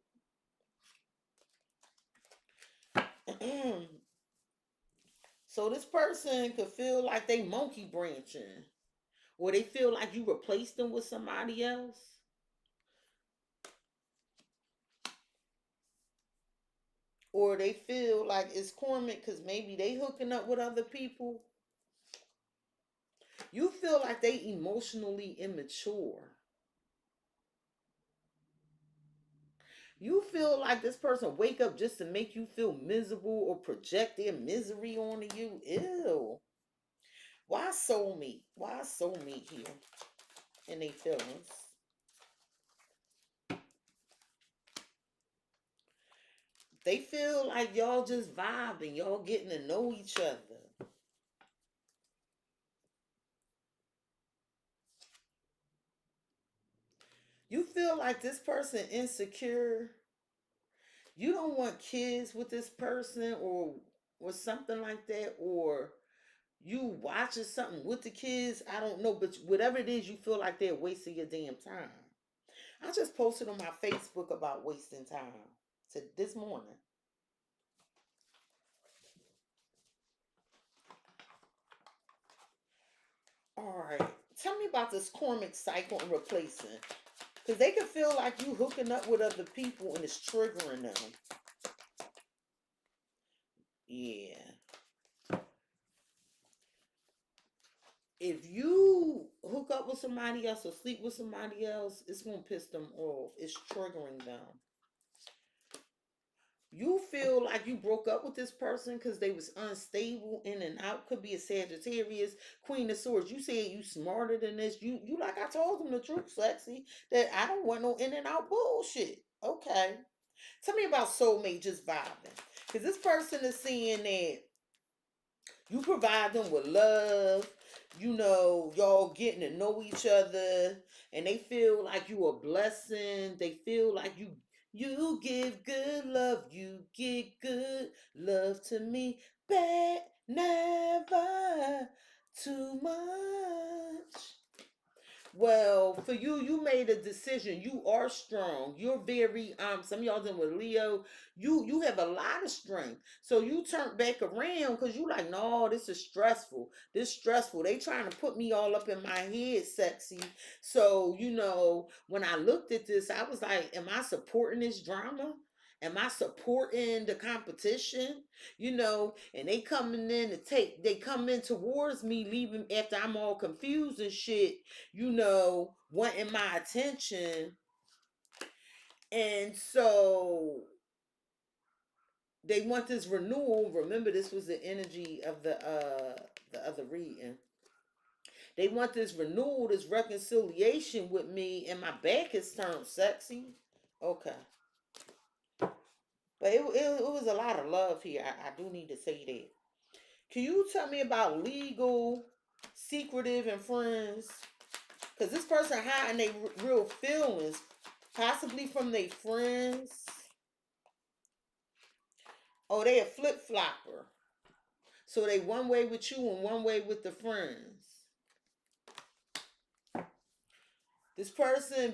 So this person could feel like they monkey branching, or they feel like you replaced them with somebody else, or they feel like it's karmic because maybe they hooking up with other people. You feel like they emotionally immature. You feel like this person wake up just to make you feel miserable or project their misery onto you. Ew. Why soulmate? Why soulmate here in their feelings? They feel like y'all just vibing, y'all getting to know each other. You feel like this person insecure. You don't want kids with this person or something like that, or you watching something with the kids. I don't know, but whatever it is, you feel like they're wasting your damn time. I just posted on my Facebook about wasting time to this morning. All right, tell me about this karmic cycle and replacing, because they can feel like you hooking up with other people and it's triggering them. Yeah. If you hook up with somebody else or sleep with somebody else, it's gonna piss them off. It's triggering them. You feel like you broke up with this person because they was unstable in and out. Could be a Sagittarius, Queen of Swords. You said you smarter than this. You like I told them the truth, Cexxi, that I don't want no in and out bullshit. Okay. Tell me about soulmate just vibing. Because this person is saying that you provide them with love, y'all getting to know each other, and they feel like you a blessing. They feel like you give good love, you get good love to me, but never too much. Well, for you, you made a decision. You are strong. You're very some of y'all dealing with Leo. You have a lot of strength. So you turned back around because you like, no, this is stressful. This stressful. They trying to put me all up in my head, Cexxi. So, when I looked at this, I was like, am I supporting this drama? Am I supporting the competition? And they coming in they come in towards me, leaving after I'm all confused and shit, wanting my attention. And so they want this renewal. Remember, this was the energy of the other reading. They want this renewal, this reconciliation with me, and my back is turned, Cexxi. Okay. But it was a lot of love here. I do need to say that. Can you tell me about legal, secretive, and friends? Because this person hiding their real feelings, possibly from their friends. Oh, they a flip-flopper. So they one way with you and one way with the friends. This person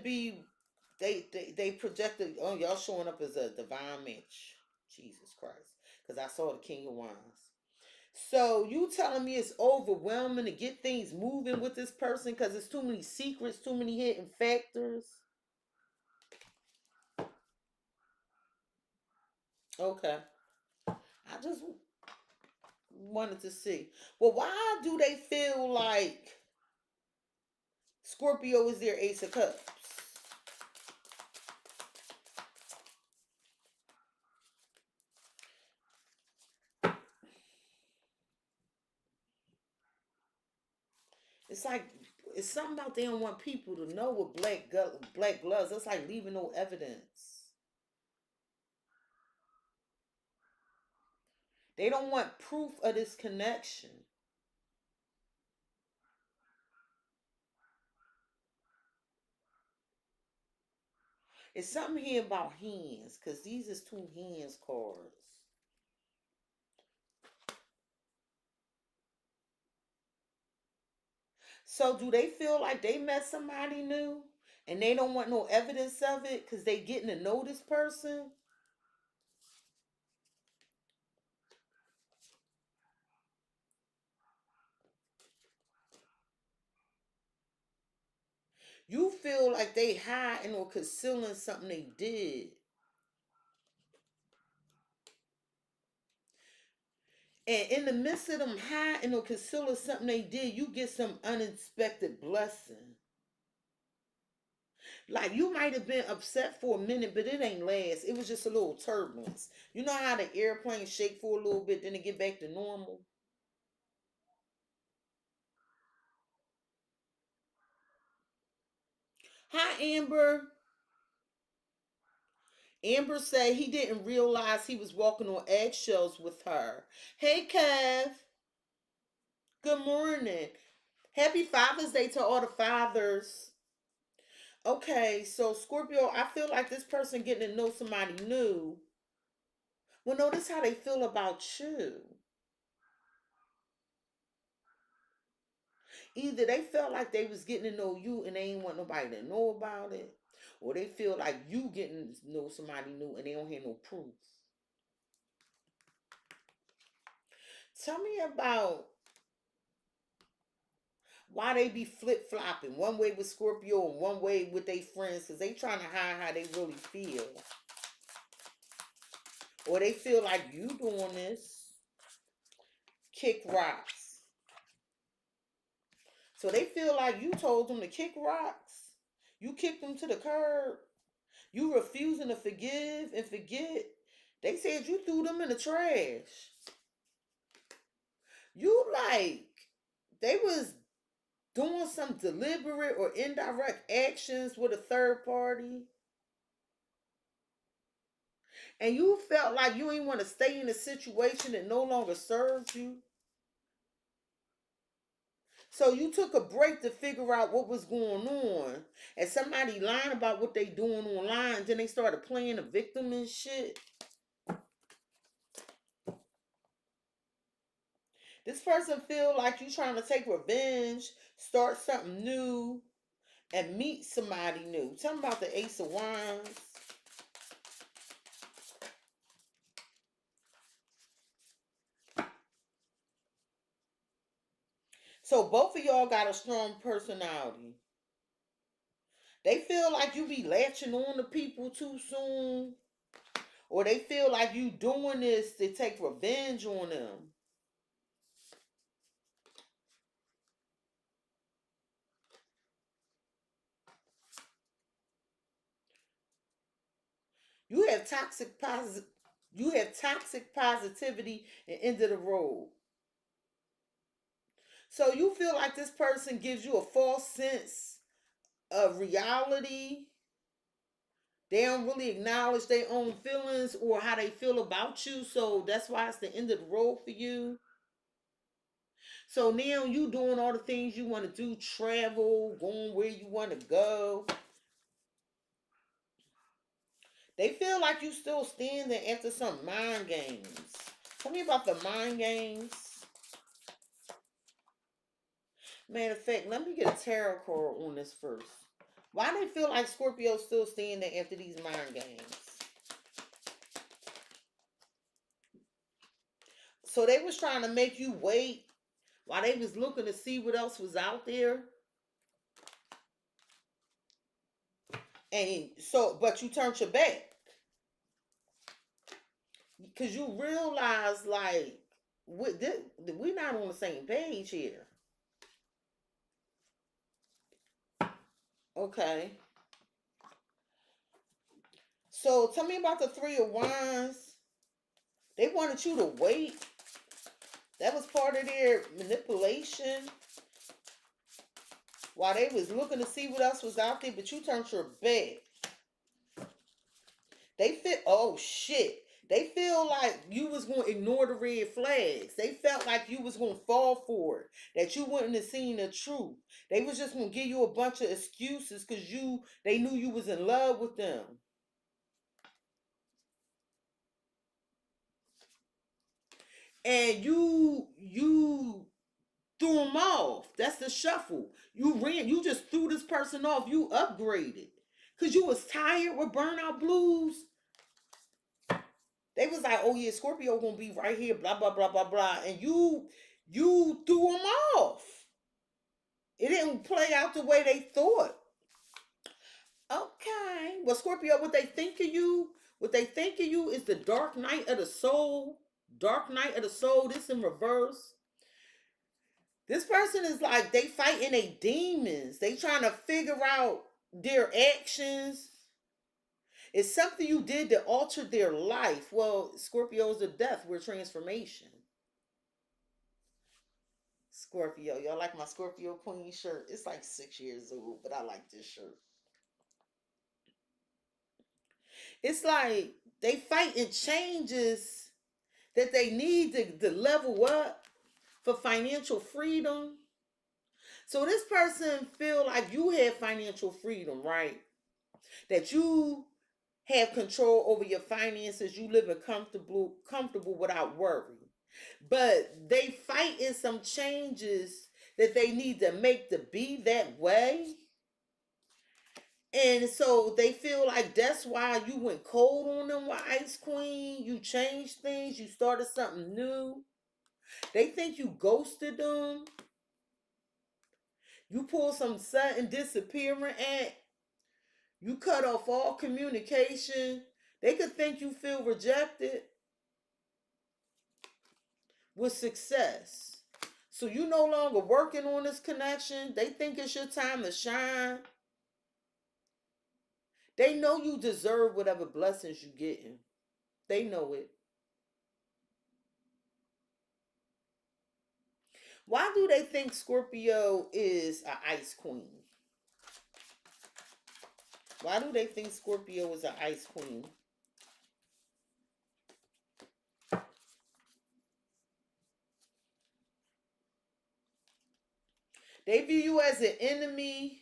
they projected, oh, y'all showing up as a divine match. Jesus Christ. Because I saw the King of Wands. So you telling me it's overwhelming to get things moving with this person because it's too many secrets, too many hidden factors. Okay. I just wanted to see. Well, why do they feel like Scorpio is their Ace of Cups? It's like it's something about they don't want people to know with black gloves. It's like leaving no evidence. They don't want proof of this connection. It's something here about hands, because these is two hands cards. So do they feel like they met somebody new and they don't want no evidence of it because they getting to know this person? You feel like they hiding or concealing something they did. And in the midst of them hiding or concealing something they did, you get some unexpected blessing. Like you might have been upset for a minute, but it ain't last. It was just a little turbulence. You know how the airplane shake for a little bit, then it get back to normal. Hi, Amber. Amber said he didn't realize he was walking on eggshells with her. Hey, Kev. Good morning. Happy Father's Day to all the fathers. Okay, so Scorpio, I feel like this person getting to know somebody new. Well, notice how they feel about you. Either they felt like they was getting to know you and they ain't want nobody to know about it, or they feel like you getting to know somebody new and they don't have no proof. Tell me about why they be flip flopping one way with Scorpio and one way with their friends because they trying to hide how they really feel, or they feel like you doing this. Kick rocks. So they feel like you told them to kick rocks. You kicked them to the curb. You refusing to forgive and forget. They said you threw them in the trash. You like they was doing some deliberate or indirect actions with a third party. And you felt like you ain't want to stay in a situation that no longer serves you. So you took a break to figure out what was going on. And somebody lying about what they doing online. Then they started playing the victim and shit. This person feel like you trying to take revenge, start something new, and meet somebody new. Tell me about the Ace of Wands. So both of y'all got a strong personality. They feel like you be latching on to people too soon. Or they feel like you doing this to take revenge on them. You have toxic positivity and end of the road. So you feel like this person gives you a false sense of reality. They don't really acknowledge their own feelings or how they feel about you. So that's why it's the end of the road for you. So now you doing all the things you want to do, travel, going where you want to go. They feel like you still standing after some mind games. Tell me about the mind games. Matter of fact, let me get a tarot card on this first. Why they feel like Scorpio still standing after these mind games? So they was trying to make you wait while they was looking to see what else was out there. And so, but you turned your back. Because you realize, like, we're not on the same page here. Okay. So tell me about the Three of Wands. They wanted you to wait. That was part of their manipulation. While they was looking to see what else was out there, but you turned your back. They fit. Oh shit. They feel like you was going to ignore the red flags. They felt like you was going to fall for it. That you wouldn't have seen the truth. They was just going to give you a bunch of excuses because they knew you was in love with them. And you threw them off. That's the shuffle. You just threw this person off. You upgraded. Because you was tired with burnout blues. They was like, oh yeah, Scorpio gonna be right here, blah, blah, blah, blah, blah. And you threw them off. It didn't play out the way they thought. Okay. Well, Scorpio, what they think of you is the dark night of the soul. Dark night of the soul. This in reverse. This person is like, they fighting they demons. They trying to figure out their actions. It's something you did that altered their life. Well, Scorpio's a death. We're transformation. Scorpio. Y'all like my Scorpio Queen shirt? It's like 6 years old, but I like this shirt. It's like they fighting changes that they need to level up for financial freedom. So this person feel like you have financial freedom, right? That you have control over your finances, you live comfortable without worry. But they fighting some changes that they need to make to be that way. And so they feel like that's why you went cold on them with Ice Queen. You changed things. You started something new. They think you ghosted them. You pulled some sudden disappearing act. You cut off all communication. They could think you feel rejected with success. So you no longer working on this connection. They think it's your time to shine. They know you deserve whatever blessings you getting. They know it. Why do they think Scorpio is an ice queen? Why do they think Scorpio is an ice queen? They view you as an enemy.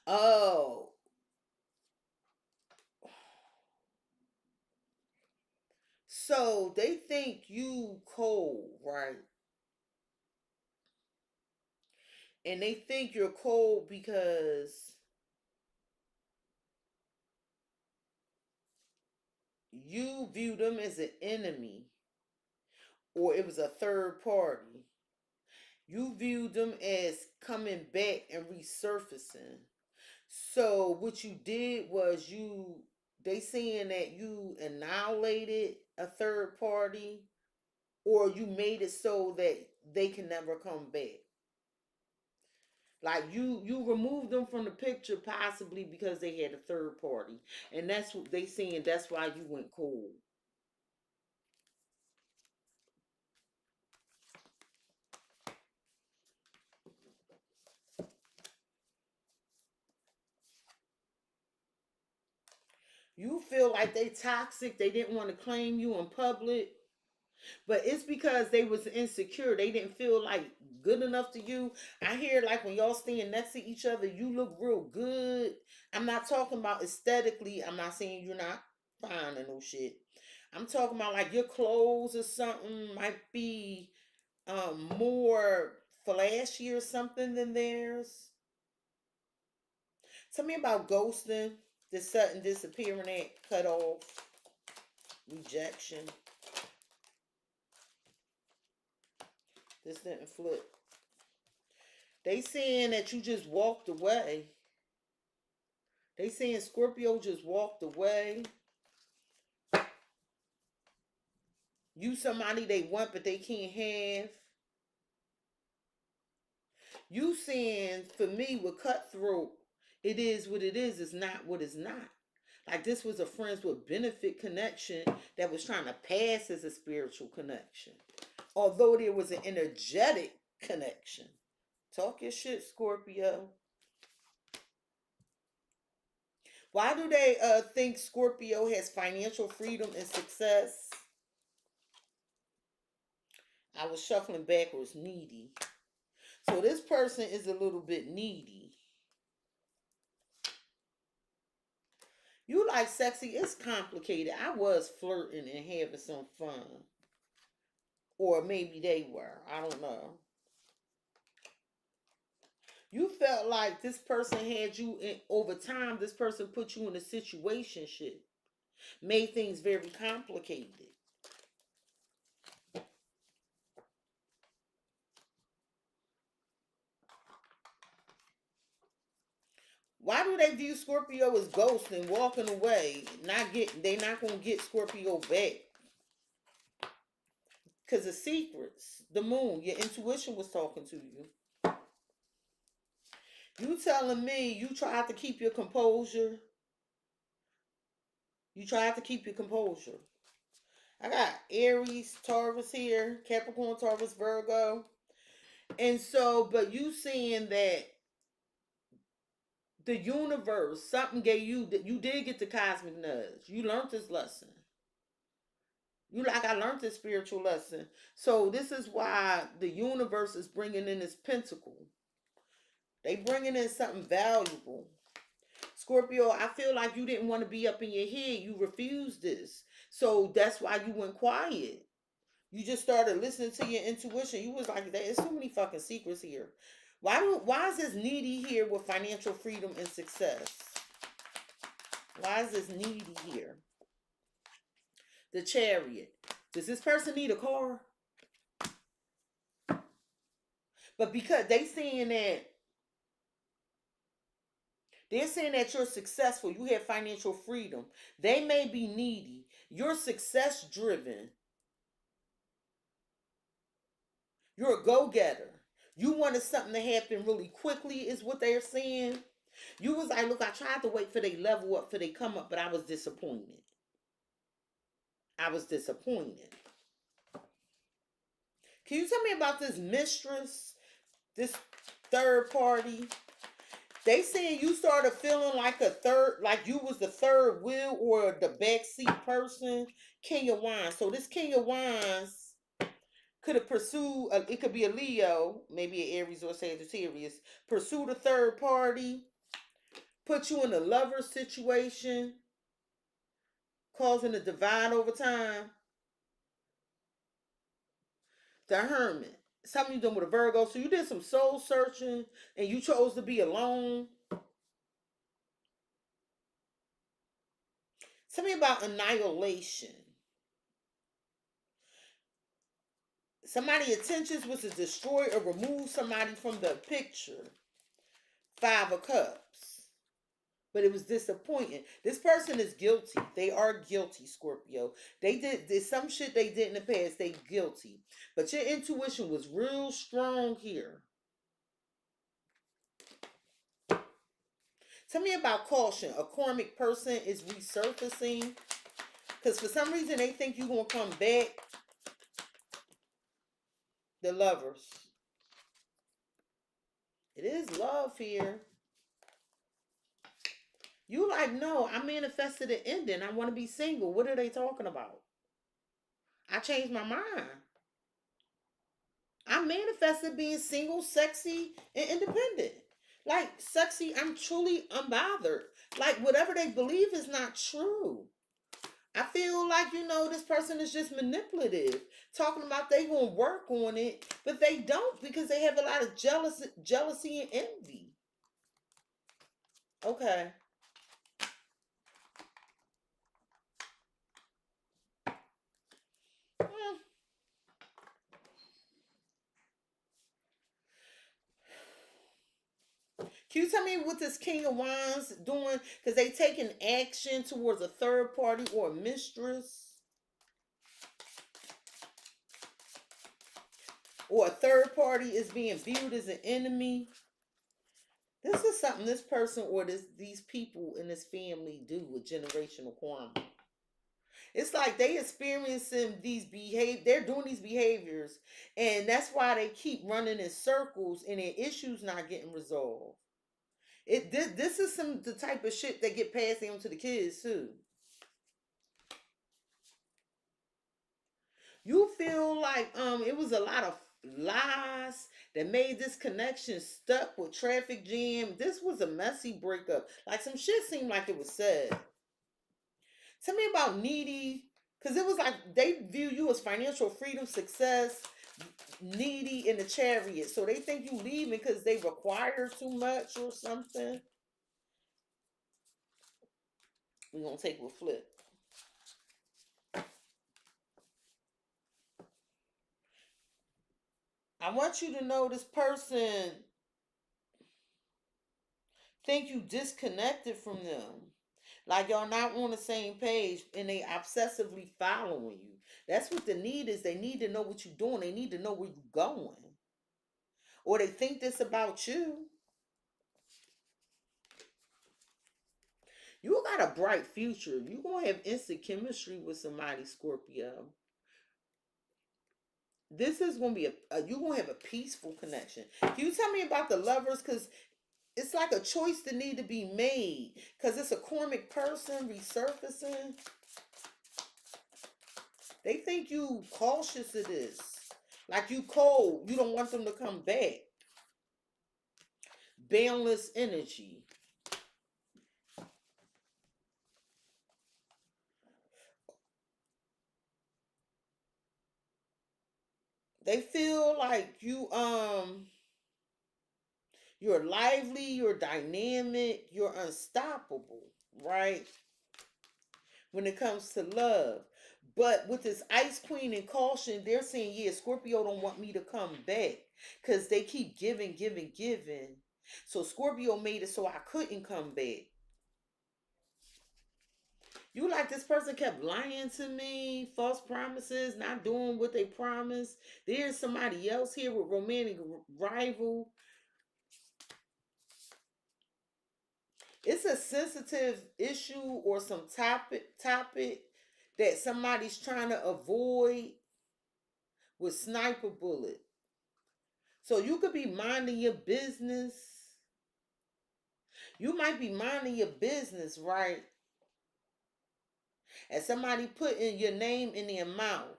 Oh. So they think you cold, right? And they think you're cold because you view them as an enemy, or it was a third party. You view them as coming back and resurfacing. So what you did was they saying that you annihilated a third party, or you made it so that they can never come back. Like you removed them from the picture possibly because they had a third party. And that's what they saying, that's why you went cold. You feel like they toxic, they didn't want to claim you in public. But it's because they was insecure. They didn't feel like good enough to you. I hear like when y'all standing next to each other, you look real good. I'm not talking about aesthetically. I'm not saying you're not fine and no shit. I'm talking about like your clothes or something might be more flashy or something than theirs. Tell me about ghosting, the sudden disappearing act, cut off, rejection. This didn't flip. They saying that you just walked away. They saying Scorpio just walked away. You somebody they want but they can't have. You saying for me with Cutthroat, it is what it is. It's not what it's not. Like this was a friends with benefit connection that was trying to pass as a spiritual connection. Although there was an energetic connection. Talk your shit, Scorpio. Why do they think Scorpio has financial freedom and success? I was shuffling backwards, needy. So this person is a little bit needy. You like sexy, it's complicated. I was flirting and having some fun. Or maybe they were. I don't know. You felt like this person had you in, over time, this person put you in a situation shit. Made things very complicated. Why do they view Scorpio as ghosting, walking away, they not gonna get Scorpio back? Because the secrets, the moon, your intuition was talking to you. You telling me you tried to keep your composure? You tried to keep your composure. I got Aries, Taurus here, Capricorn, Taurus, Virgo. And so, but you saying that the universe, something gave you, that you did get the cosmic nudge. You learned this lesson. You like, I learned this spiritual lesson. So this is why the universe is bringing in this pentacle. They bringing in something valuable. Scorpio, I feel like you didn't want to be up in your head. You refused this. So that's why you went quiet. You just started listening to your intuition. You was like, there's so many fucking secrets here. Why is this needy here with financial freedom and success? Why is this needy here? The Chariot. Does this person need a car? But because they're saying that you're successful, you have financial freedom. They may be needy. You're success driven. You're a go-getter. You wanted something to happen really quickly, is what they're saying. You was like, look, I tried to wait for they level up, for they come up, but I was disappointed. I was disappointed. Can you tell me about this mistress, this third party? They saying you started feeling like like you was the third wheel or the backseat person. King of Wands. So this King of Wands could have pursued, it could be a Leo, maybe an Aries or Sagittarius, pursue the third party, put you in a lover situation, causing a divide over time. The Hermit. Something you done with a Virgo. So you did some soul searching and you chose to be alone. Tell me about annihilation. Somebody's intentions was to destroy or remove somebody from the picture. Five of Cups. But it was disappointing. This person is guilty. They are guilty, Scorpio. They did some shit they did in the past. They guilty. But your intuition was real strong here. Tell me about caution. A karmic person is resurfacing. Because for some reason they think you're going to come back. The Lovers. It is love here. You like, no, I manifested an ending. I want to be single. What are they talking about? I changed my mind. I manifested being single, sexy, and independent. Like, sexy, I'm truly unbothered. Like, whatever they believe is not true. I feel like, this person is just manipulative. Talking about they gonna work on it, but they don't, because they have a lot of jealousy and envy. Okay. Hmm. Can you tell me what this King of Wands doing? Because they taking action towards a third party or a mistress. Or a third party is being viewed as an enemy. This is something this person or these people in this family do with generational karma. It's like they experiencing they're doing these behaviors, and that's why they keep running in circles and their issues not getting resolved. This is the type of shit that get passed down to the kids too. You feel like it was a lot of lies that made this connection stuck with traffic jam. This was a messy breakup. Like, some shit seemed like it was said. Tell me about needy, because it was like they view you as financial freedom, success, needy in the Chariot. So they think you leaving because they require too much or something. We're gonna take a flip. I want you to know this person think you disconnected from them. Like y'all not on the same page and they obsessively following you. That's what the need is. They need to know what you're doing. They need to know where you're going. Or they think this about you. You got a bright future. You gonna have instant chemistry with somebody, Scorpio. This is gonna be you gonna have a peaceful connection. Can you tell me about the lovers? Because it's like a choice that need to be made. Because it's a karmic person resurfacing. They think you cautious of this. Like you cold. You don't want them to come back. Boundless energy. They feel like you're lively, you're dynamic, you're unstoppable, right? When it comes to love. But with this Ice Queen and caution, they're saying, yeah, Scorpio don't want me to come back. Because they keep giving, giving, giving. So Scorpio made it so I couldn't come back. You like this person kept lying to me, false promises, not doing what they promised. There's somebody else here with romantic rival. It's a sensitive issue or some topic that somebody's trying to avoid with sniper bullet. So you could be minding your business. You might be minding your business, right? And somebody putting your name in their mouth.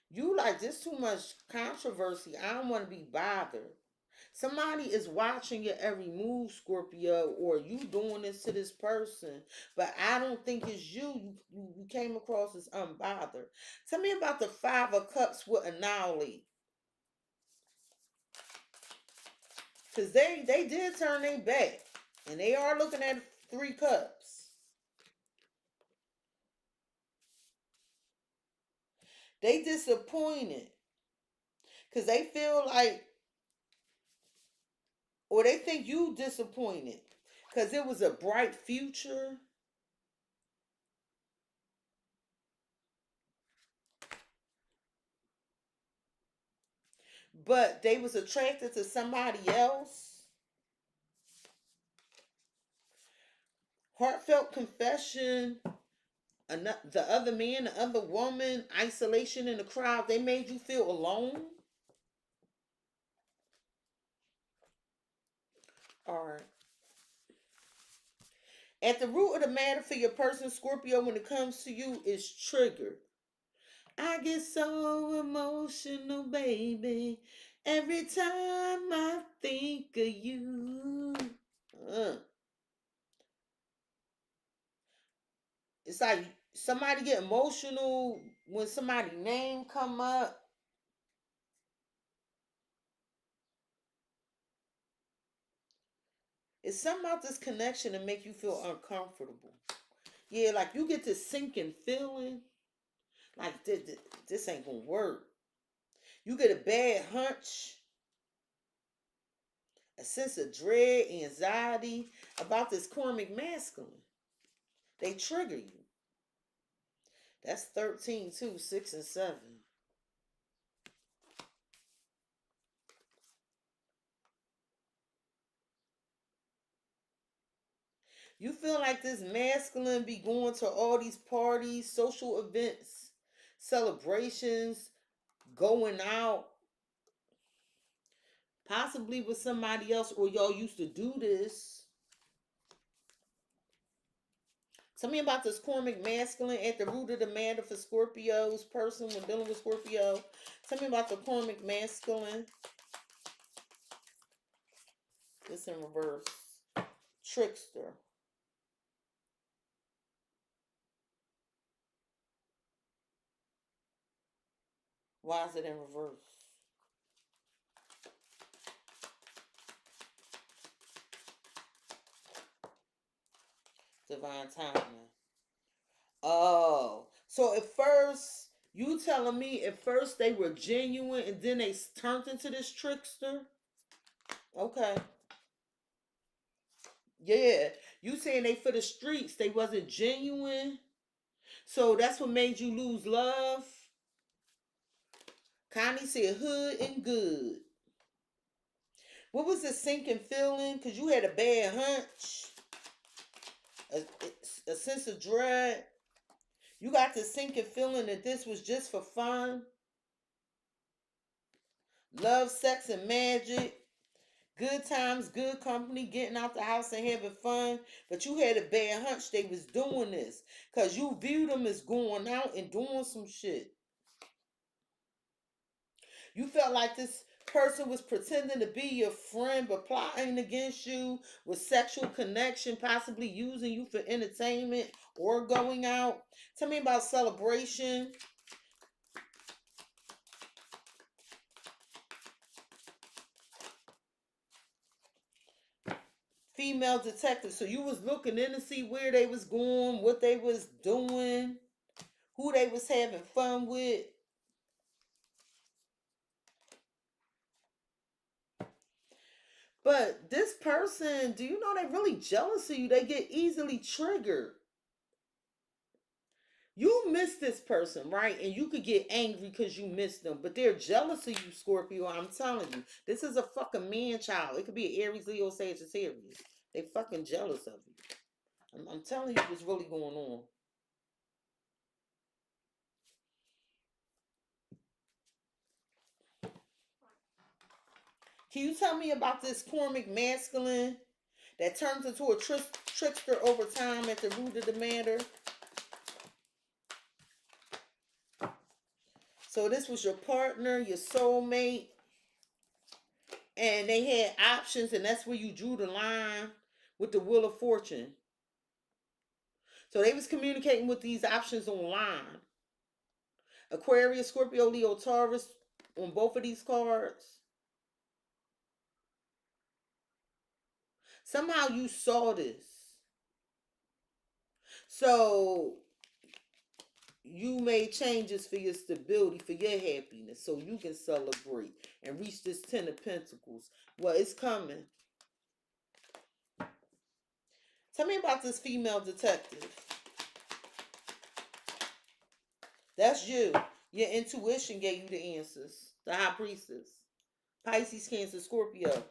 You like this too much controversy. I don't want to be bothered. Somebody is watching your every move, Scorpio, or you doing this to this person, but I don't think it's you. You came across as unbothered. Tell me about the Five of Cups with Annihilate. Because they did turn their back. And they are looking at Three Cups. They disappointed. Because they feel like, or they think you disappointed. Because it was a bright future. But they was attracted to somebody else. Heartfelt confession. The other man, the other woman, isolation in the crowd. They made you feel alone. All right. At the root of the matter for your person, Scorpio, when it comes to you, is triggered. I get so emotional, baby, every time I think of you. Uh. It's like somebody get emotional when somebody's name come up. It's something about this connection that make you feel uncomfortable. Yeah, like you get this sinking feeling. Like this ain't gonna work. You get a bad hunch, a sense of dread, anxiety about this karmic masculine. They trigger you. That's 13 too, 6 and 7. You feel like this masculine be going to all these parties, social events, celebrations, going out, possibly with somebody else, or y'all used to do this. Tell me about this karmic masculine at the root of the matter for Scorpio's person when dealing with Scorpio. Tell me about the karmic masculine. This in reverse. Trickster. Why is it in reverse? Divine timing. Oh, so at first you telling me at first they were genuine and then they turned into this trickster? Okay. Yeah. You saying they for the streets, they wasn't genuine? So that's what made you lose love? Connie said hood and good. What was the sinking feeling? Because you had a bad hunch. a sense of dread. You got the sinking feeling that this was just for fun. Love, sex, and magic. Good times, good company, getting out the house and having fun. But you had a bad hunch they was doing this. Because you viewed them as going out and doing some shit. You felt like this person was pretending to be your friend but plotting against you with sexual connection, possibly using you for entertainment or going out. Tell me about celebration. Female detective. So you was looking in to see where they was going, what they was doing, who they was having fun with. But this person, do you know they really jealous of you? They get easily triggered. You miss this person, right? And you could get angry because you miss them. But they're jealous of you, Scorpio. I'm telling you. This is a fucking man child. It could be an Aries, Leo, Sagittarius. They fucking jealous of you. I'm telling you what's really going on. Can you tell me about this karmic masculine that turns into a trickster over time at the root of the matter? So this was your partner, your soulmate, and they had options, and that's where you drew the line with the Wheel of Fortune. So they was communicating with these options online. Aquarius, Scorpio, Leo, Taurus on both of these cards. Somehow you saw this. So you made changes for your stability, for your happiness, so you can celebrate and reach this 10 of Pentacles. Well, it's coming. Tell me about this female detective. That's you. Your intuition gave you the answers. The High Priestess. Pisces, Cancer, Scorpio.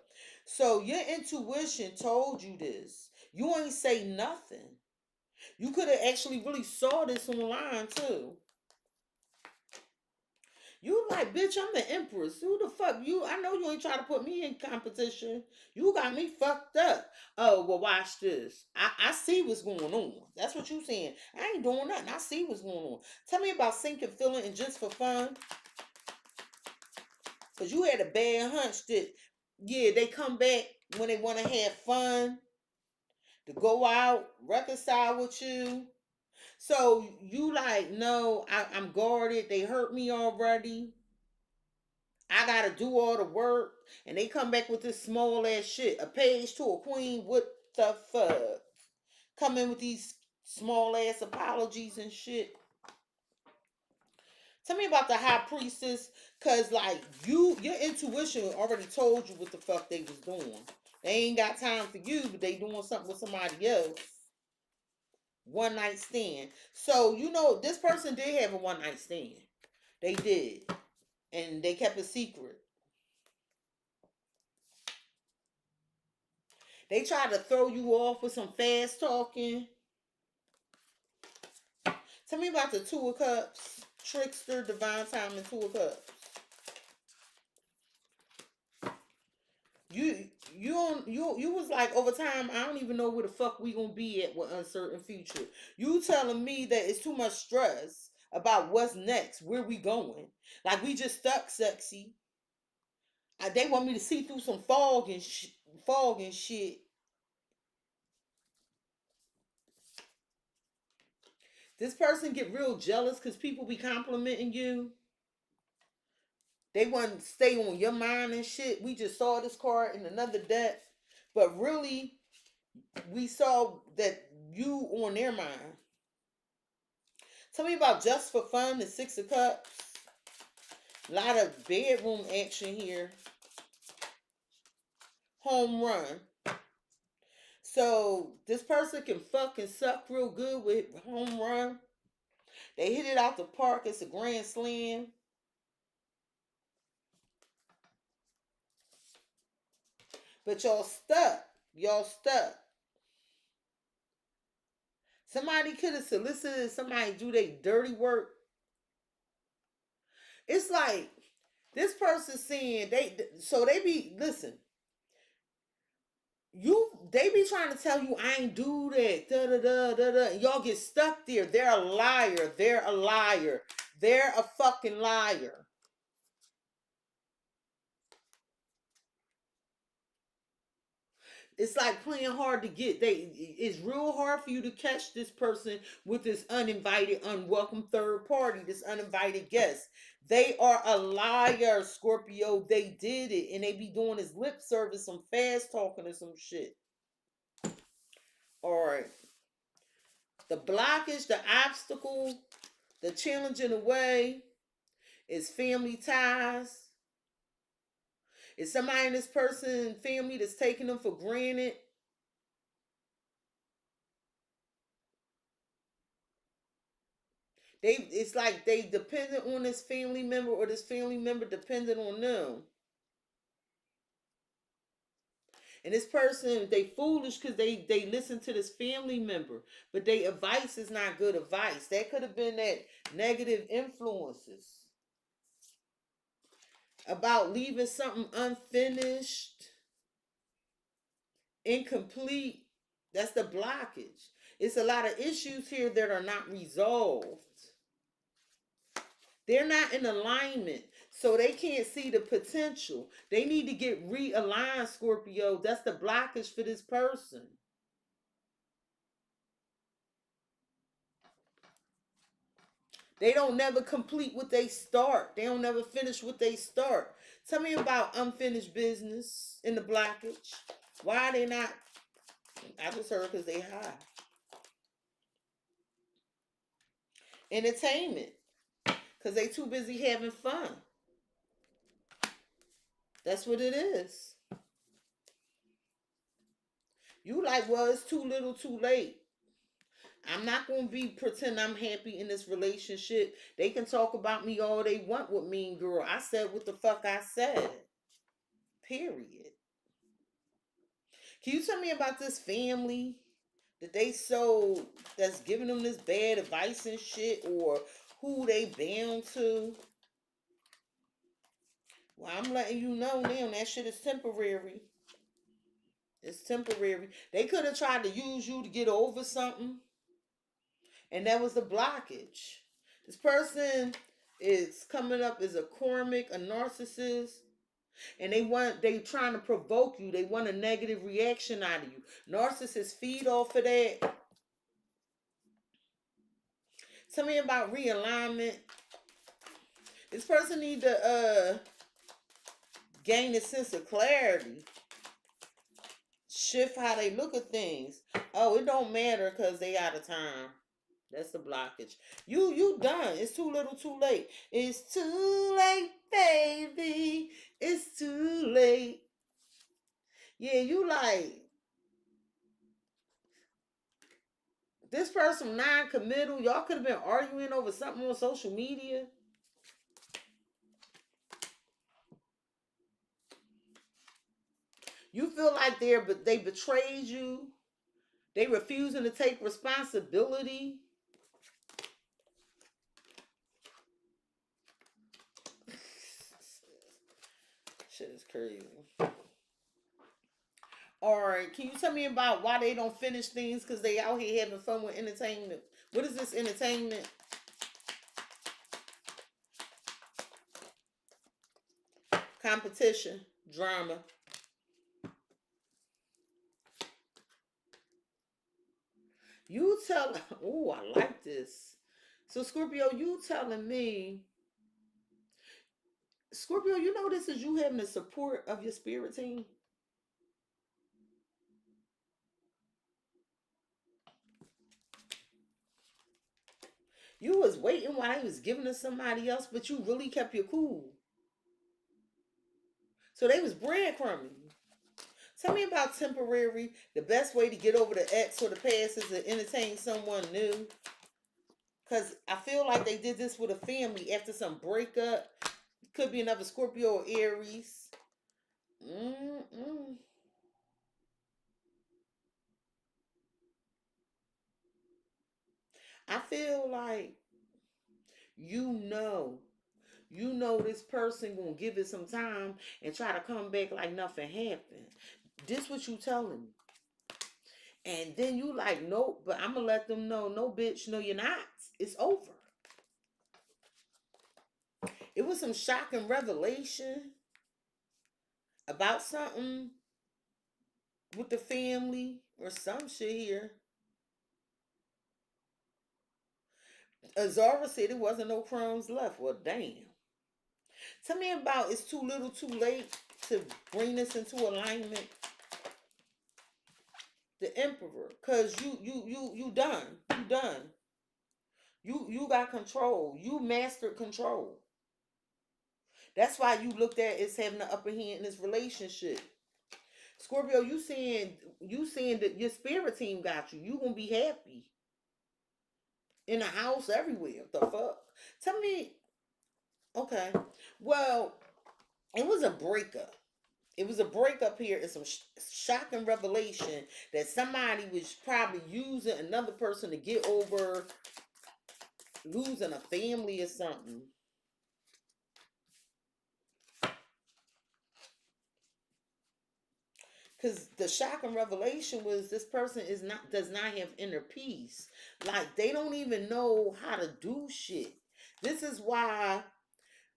So your intuition told you this. You ain't say nothing. You could have actually really saw this online too. You like, bitch, I'm the Empress. Who the fuck you? I know you ain't trying to put me in competition. You got me fucked up. Oh, well, watch this. I see what's going on. That's what you saying. I ain't doing nothing. I see what's going on. Tell me about sinking feeling and just for fun. Because you had a bad hunch that, yeah, they come back when they want to have fun, to go out, reconcile with you. So you like, no, I'm guarded. They hurt me already. I gotta do all the work. And they come back with this small ass shit. A page to a queen. What the fuck? Come in with these small ass apologies and shit. Tell me about the High Priestess. Cause like your intuition already told you what the fuck they was doing. They ain't got time for you, but they doing something with somebody else. One night stand. So you know this person did have a one night stand. They did. And they kept it secret. They tried to throw you off with some fast talking. Tell me about the Two of Cups. Trickster, Divine Timing, Two of Cups. You was like, over time, I don't even know where the fuck we gonna be at with uncertain future. You telling me that it's too much stress about what's next, where we going. Like we just stuck, Cexxi. They want me to see through some fog and shit. This person get real jealous because people be complimenting you. They want to stay on your mind and shit. We just saw this card in another deck. But really, we saw that you on their mind. Tell me about Just for Fun, the Six of Cups. A lot of bedroom action here. Home run. So this person can fuck and suck real good with home run. They hit it out the park. It's a grand slam. But y'all stuck. Y'all stuck. Somebody could have solicited somebody to do their dirty work. It's like this person saying they be listen. They be trying to tell you I ain't do that. Da da da da da. And y'all get stuck there. They're a liar. They're a liar. They're a fucking liar. It's like playing hard to get. It's real hard for you to catch this person with this uninvited, unwelcome third party, this uninvited guest. They are a liar, Scorpio. They did it, and they be doing this lip service, some fast talking or some shit. All right. The blockage, the obstacle, the challenge in the way is family ties. Is somebody in this person family that's taking them for granted? It's like they dependent on this family member or this family member dependent on them. And this person, they foolish because they listen to this family member, but their advice is not good advice. That could have been that negative influences about leaving something unfinished, incomplete. That's the blockage. It's a lot of issues here that are not resolved. They're not in alignment, so they can't see the potential. They need to get realigned, Scorpio. That's the blockage for this person. They don't never complete what they start. They don't never finish what they start. Tell me about unfinished business in the blockage. Why are they not? I just heard because they high. Entertainment. Because they too busy having fun. That's what it is. You like, well, it's too little too late. I'm not going to be pretend I'm happy in this relationship. They can talk about me all they want with Mean Girl. I said what the fuck I said. Period. Can you tell me about this family that that's giving them this bad advice and shit, or who they bound to? Well, I'm letting you know now that shit is temporary. It's temporary. They could have tried to use you to get over something, and that was the blockage. This person is coming up as a karmic, a narcissist, and they trying to provoke you. They want a negative reaction out of you. Narcissists feed off of that. Tell me about realignment. This person need to gain a sense of clarity. Shift how they look at things. Oh, it don't matter because they out of time. That's the blockage. You done. It's too little too late. It's too late, baby. It's too late. Yeah, you like this person non-committal. Y'all could have been arguing over something on social media. You feel like they betrayed you. They refusing to take responsibility. Shit is crazy. Or can you tell me about why they don't finish things? Because they out here having fun with entertainment. What is this entertainment? Competition, drama. You tell. Oh, I like this. So Scorpio, you telling me, Scorpio, you know this is you having the support of your spirit team. You was waiting while they was giving to somebody else, but you really kept your cool. So they was breadcrumbing. Tell me about temporary. The best way to get over the ex or the past is to entertain someone new. Because I feel like they did this with a family after some breakup. Could be another Scorpio or Aries. Mm-mm. I feel like you know, this person gonna give it some time and try to come back like nothing happened. This what you telling me. And then you like, nope, but I'm gonna let them know, no, bitch, no, you're not. It's over. It was some shocking revelation about something with the family or some shit here. Azara said it wasn't no crumbs left. Well, damn. Tell me about it's too little too late to bring this into alignment. The Emperor. Cause you done. You done. You got control. You mastered control. That's why you looked at as having the upper hand in this relationship. Scorpio, you saying that your spirit team got you. You gonna be happy. In the house everywhere. The fuck? Tell me, okay. Well, it was a breakup. It was a breakup here and some shocking revelation that somebody was probably using another person to get over losing a family or something. Because the shocking revelation was this person does not have inner peace. Like they don't even know how to do shit. This is why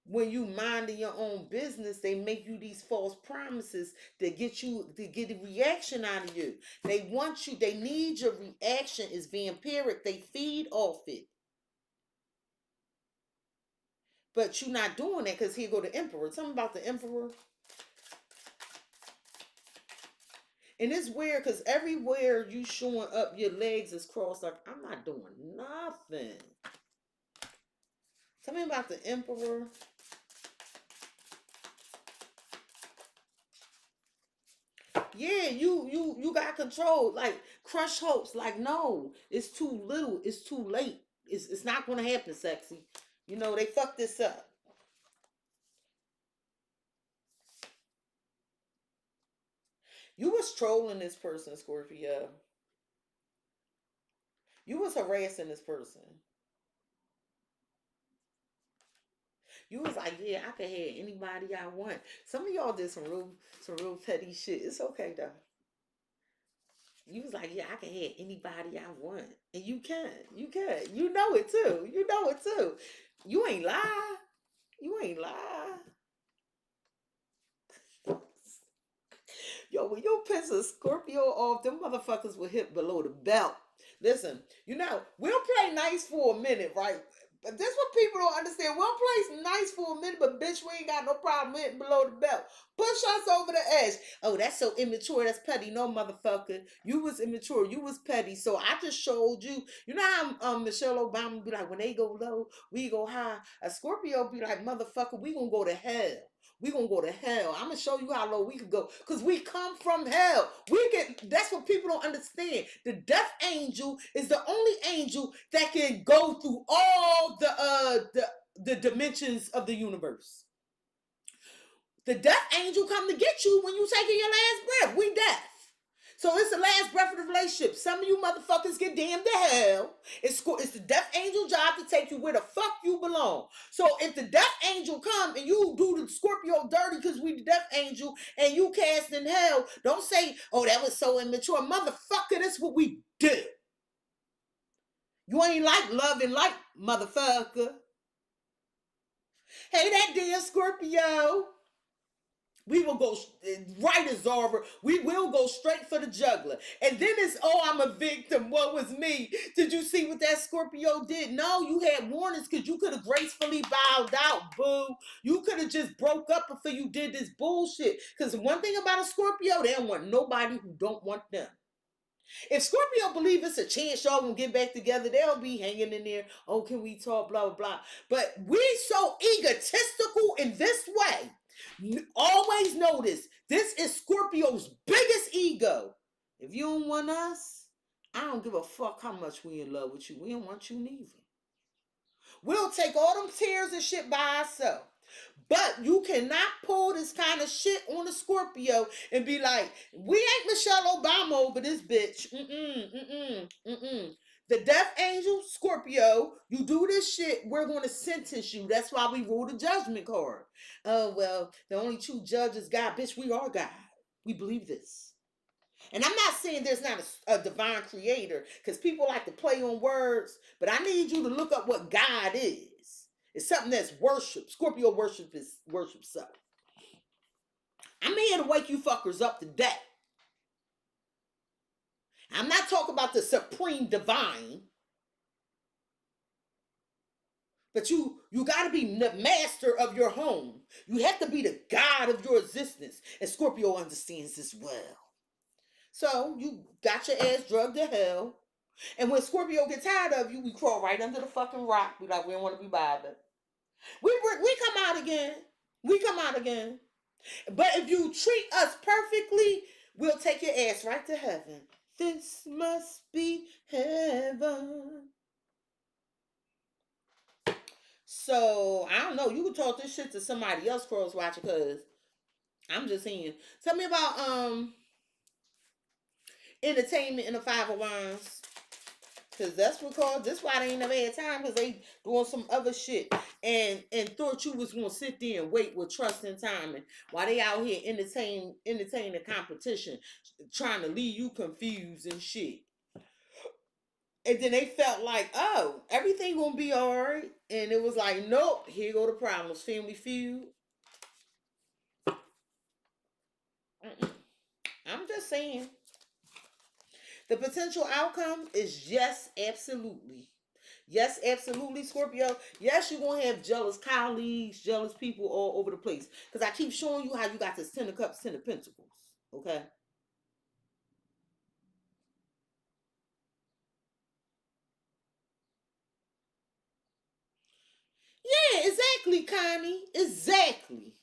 when you minding your own business, they make you these false promises to get a reaction out of you. They need your reaction. Is vampiric. They feed off it. But you're not doing that because here go the Emperor. Tell me about the Emperor. And it's weird because everywhere you showing up, your legs is crossed. Like, I'm not doing nothing. Tell me about the Emperor. Yeah, you got control. Like crush hopes. Like no, it's too little. It's too late. It's not gonna happen, sexy. You know they fucked this up. You was trolling this person, Scorpio. You was harassing this person. You was like, yeah, I could have anybody I want. Some of y'all did some real petty shit. It's okay though. You was like, yeah, I can have anybody I want. And you can. You can. You know it too. You know it too. You ain't lie. You ain't lie. Yo, when you piss a Scorpio off, them motherfuckers will hit below the belt. Listen, we'll play nice for a minute, right? But this what people don't understand. We'll play nice for a minute, but bitch, we ain't got no problem hitting below the belt. Push us over the edge. Oh, that's so immature. That's petty. No, motherfucker. You was immature. You was petty. So I just showed you. You know how Michelle Obama be like, when they go low, we go high. A Scorpio be like, motherfucker, we gonna go to hell. We gonna go to hell. I'm gonna show you how low we could go. Cause we come from hell. That's what people don't understand. The death angel is the only angel that can go through all the dimensions of the universe. The death angel come to get you when you taking your last breath. We death. So it's the last breath of the relationship. Some of you motherfuckers get damned to hell. It's the death angel job to take you where the fuck you belong. So if the death angel come and you do the Scorpio dirty because we the death angel and you cast in hell, don't say, oh, that was so immature. Motherfucker, that's what we do. You ain't like love and light, motherfucker. Hey, that damn Scorpio. We will go right as Zara. We will go straight for the juggler. And then it's, oh, I'm a victim. What was me? Did you see what that Scorpio did? No, you had warnings because you could have gracefully bowed out, boo. You could have just broke up before you did this bullshit. Because one thing about a Scorpio, they don't want nobody who don't want them. If Scorpio believe it's a chance y'all gonna get back together, they'll be hanging in there. Oh, can we talk? Blah, blah, blah. But we so egotistical in this way. Always notice this is Scorpio's biggest ego. If you don't want us, I don't give a fuck how much we in love with you. We don't want you neither. We'll take all them tears and shit by ourselves. But you cannot pull this kind of shit on a Scorpio and be like, we ain't Michelle Obama over this bitch. The death angel, Scorpio, you do this shit, we're going to sentence you. That's why we rule the judgment card. Oh, well, the only true judge is God. Bitch, we are God. We believe this. And I'm not saying there's not a divine creator, because people like to play on words, but I need you to look up what God is. It's something that's worship. Scorpio worship is worship self. I'm here to wake you fuckers up today. I'm not talking about the supreme divine, but you got to be the master of your home. You have to be the god of your existence, and Scorpio understands this well. So you got your ass drugged to hell, and when Scorpio get tired of you, we crawl right under the fucking rock. We like, we don't want to be bothered. We come out again. We come out again. But if you treat us perfectly, we'll take your ass right to heaven. This must be heaven. So I don't know. You can talk this shit to somebody else, cross watcher, because I'm just saying. Tell me about entertainment in the Five of Wands. Cause that's what caused. That's why they ain't never had time, because they doing some other shit and thought you was gonna sit there and wait with trust and timing while they out here entertain the competition, trying to leave you confused and shit. And then they felt like, oh, everything gonna be all right, and it was like, nope, here go the problems. Family Feud. I'm just saying. The potential outcome is yes, absolutely. Yes, absolutely, Scorpio. Yes, you're going to have jealous colleagues, jealous people all over the place. Because I keep showing you how you got this Ten of Cups, Ten of Pentacles. Okay? Yeah, exactly, Connie. Exactly.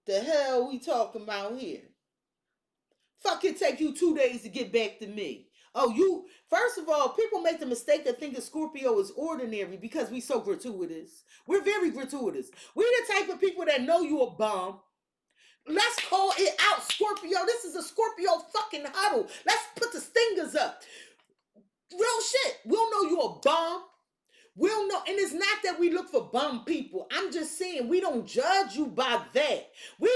The hell we talking about here? Fuck it, take you 2 days to get back to me. Oh, you, first of all, people make the mistake of thinking Scorpio is ordinary because we so gratuitous. We're very gratuitous. We're the type of people that know you a bum. Let's call it out, Scorpio. This is a Scorpio fucking huddle. Let's put the stingers up. Real shit. We'll know you a bum. We'll know, and it's not that we look for bum people. I'm just saying we don't judge you by that. We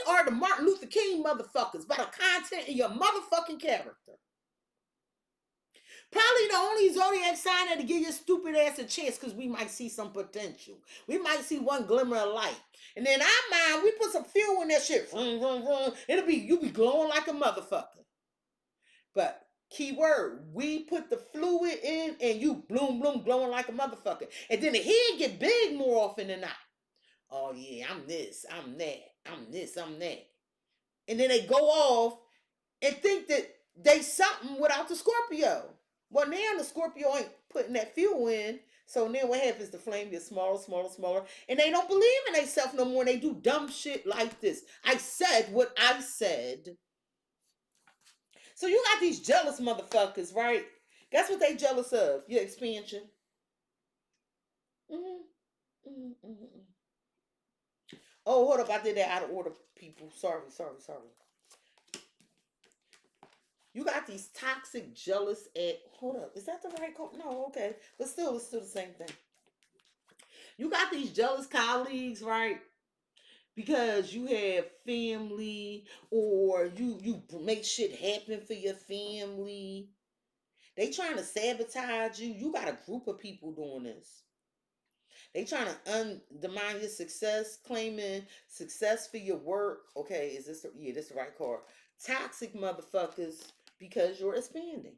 are the Martin Luther King motherfuckers by the content in your motherfucking character. Probably the only zodiac sign that to give your stupid ass a chance, because we might see some potential. We might see one glimmer of light. And in our mind, we put some fuel in that shit. Vroom, vroom, vroom. You be glowing like a motherfucker. But key word, we put the fluid in and you bloom, bloom, glowing like a motherfucker. And then the head get big more often than not. Oh yeah, I'm this, I'm that, I'm this, I'm that. And then they go off and think that they something without the Scorpio. Well, now the Scorpio ain't putting that fuel in. So then what happens? The flame gets smaller, smaller, smaller. And they don't believe in themselves no more. They do dumb shit like this. I said what I said. So you got these jealous motherfuckers, right? That's what they jealous of. Your expansion. Mm-hmm. Mm-hmm. Mm-hmm. Oh, hold up. I did that out of order, people. Sorry. You got these toxic, jealous hold up. Is that the right code? No, okay. But still, it's still the same thing. You got these jealous colleagues, right? Because you have family, or you make shit happen for your family. They trying to sabotage you. You got a group of people doing this. They trying to undermine your success, claiming success for your work. Okay, is this this the right card? Toxic motherfuckers, because you're expanding.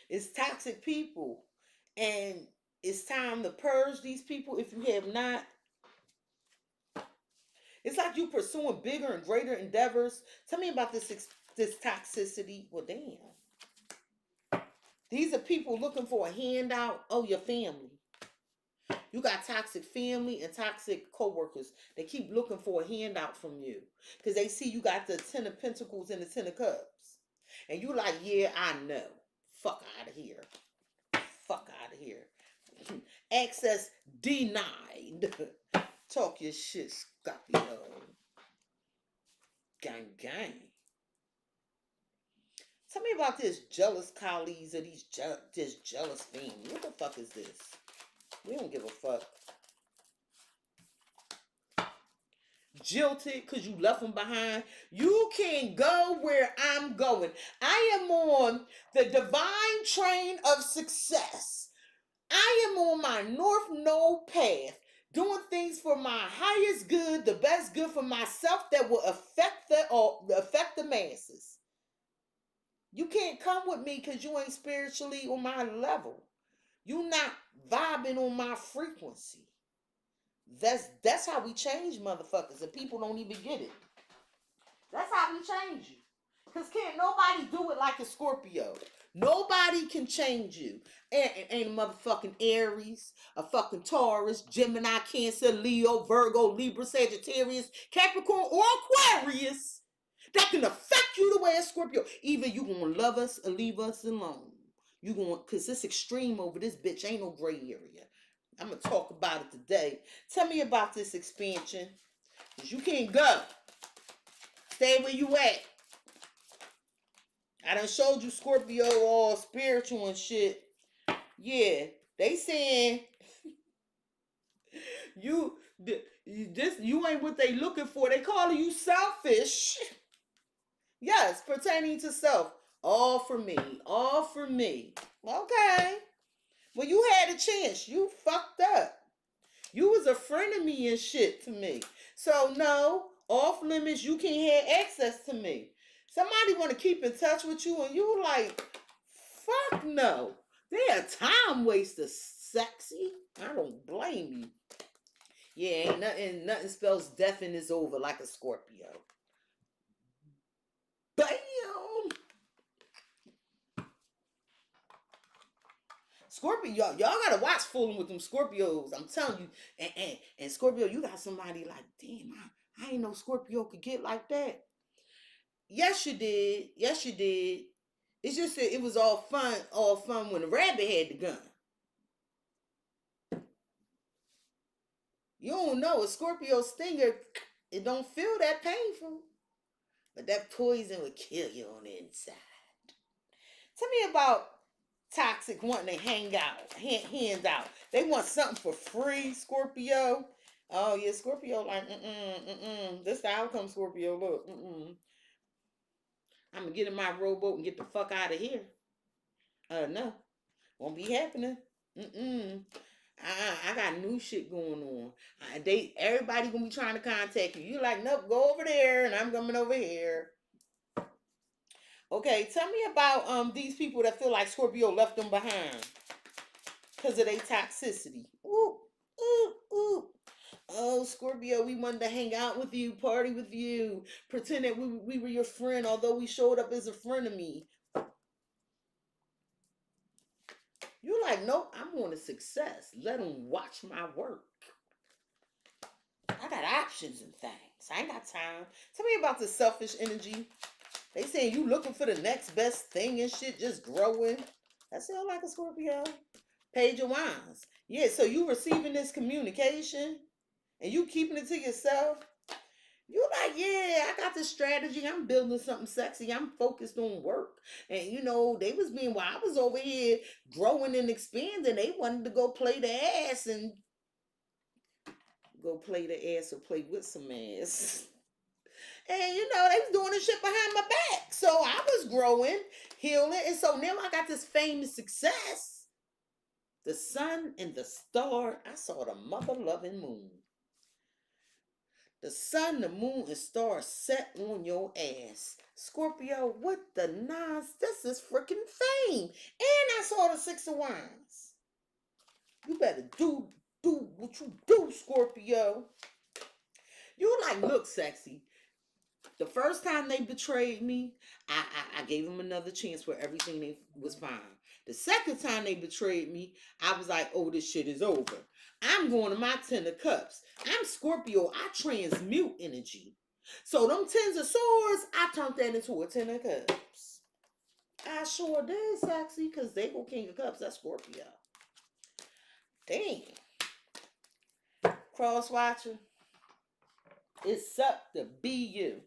It's toxic people. And it's time to purge these people if you have not. It's like you pursuing bigger and greater endeavors. Tell me about this toxicity. Well, damn. These are people looking for a handout. Oh, your family. You got toxic family and toxic co-workers. They keep looking for a handout from you because they see you got the Ten of Pentacles and the Ten of Cups. And you like, yeah, I know. Fuck out of here. Fuck out of here. Access denied. Talk your shit, Scorpio. Gang, gang. Tell me about this jealous colleagues or this jealous family. What the fuck is this? We don't give a fuck. Jilted because you left them behind. You can't go where I'm going. I am on the divine train of success. I am on my North Node path, doing things for my highest good, the best good for myself that will affect the masses. You can't come with me because you ain't spiritually on my level. You not vibing on my frequency. That's how we change motherfuckers, and people don't even get it. That's how we change you. Because can't nobody do it like a Scorpio. Nobody can change you. Ain't a motherfucking Aries, a fucking Taurus, Gemini, Cancer, Leo, Virgo, Libra, Sagittarius, Capricorn, or Aquarius that can affect you the way a Scorpio. Either you gonna love us or leave us alone. You gonna, cause it's extreme over this bitch. Ain't no gray area. I'm gonna talk about it today. Tell me about this expansion. Cause you can't go. Stay where you at. I done showed you Scorpio all spiritual and shit. Yeah, they saying you ain't what they looking for. They calling you selfish. Yes, pertaining to self. All for me. All for me. Okay. Well, you had a chance. You fucked up. You was a friend of me and shit to me. So no, off limits, you can't have access to me. Somebody want to keep in touch with you and you like, fuck no. They a time waster, sexy. I don't blame you. Yeah, ain't nothing spells death and is over like a Scorpio. Bam! Scorpio, y'all gotta watch fooling with them Scorpios. I'm telling you. And Scorpio, you got somebody like, damn, I ain't know Scorpio could get like that. Yes, you did. Yes, you did. It's just that it was all fun when the rabbit had the gun. You don't know a Scorpio stinger, it don't feel that painful. But that poison would kill you on the inside. Tell me about toxic wanting to hang out, hands out. They want something for free, Scorpio. Oh yeah, Scorpio like, this the outcome, Scorpio. Look, I'm gonna get in my rowboat and get the fuck out of here. No, won't be happening. I got new shit going on. Everybody gonna be trying to contact you. You like, nope, go over there, and I'm coming over here. Okay, tell me about these people that feel like Scorpio left them behind because of their toxicity. Ooh, ooh, ooh. Oh, Scorpio, we wanted to hang out with you, party with you, pretend that we were your friend, although we showed up as a frenemy. You're like, nope, I'm on to success. Let them watch my work. I got options and things. I ain't got time. Tell me about the selfish energy. They saying you looking for the next best thing and shit, just growing. That sound like a Scorpio. Page of Wands. Yeah, so you receiving this communication and you keeping it to yourself. You like, yeah, I got this strategy. I'm building something sexy. I'm focused on work. And you know, they was being, while I was over here growing and expanding, they wanted to go play the ass and go play the ass or play with some ass. And you know, they was doing this shit behind my back. So I was growing, healing. And so now I got this famous success. The sun and the star. I saw the mother loving moon. The sun, the moon, and stars set on your ass. Scorpio, what the nonsense? This is freaking fame. And I saw the Six of Wands. You better do what you do, Scorpio. You like, look sexy. The first time they betrayed me, I gave them another chance where everything was fine. The second time they betrayed me, I was like, oh, this shit is over. I'm going to my 10 of cups. I'm Scorpio. I transmute energy. So them 10s of swords, I turned that into a 10 of cups. I sure did, sexy, because they go king of cups. That's Scorpio. Damn. Cross watcher. It's up to be you.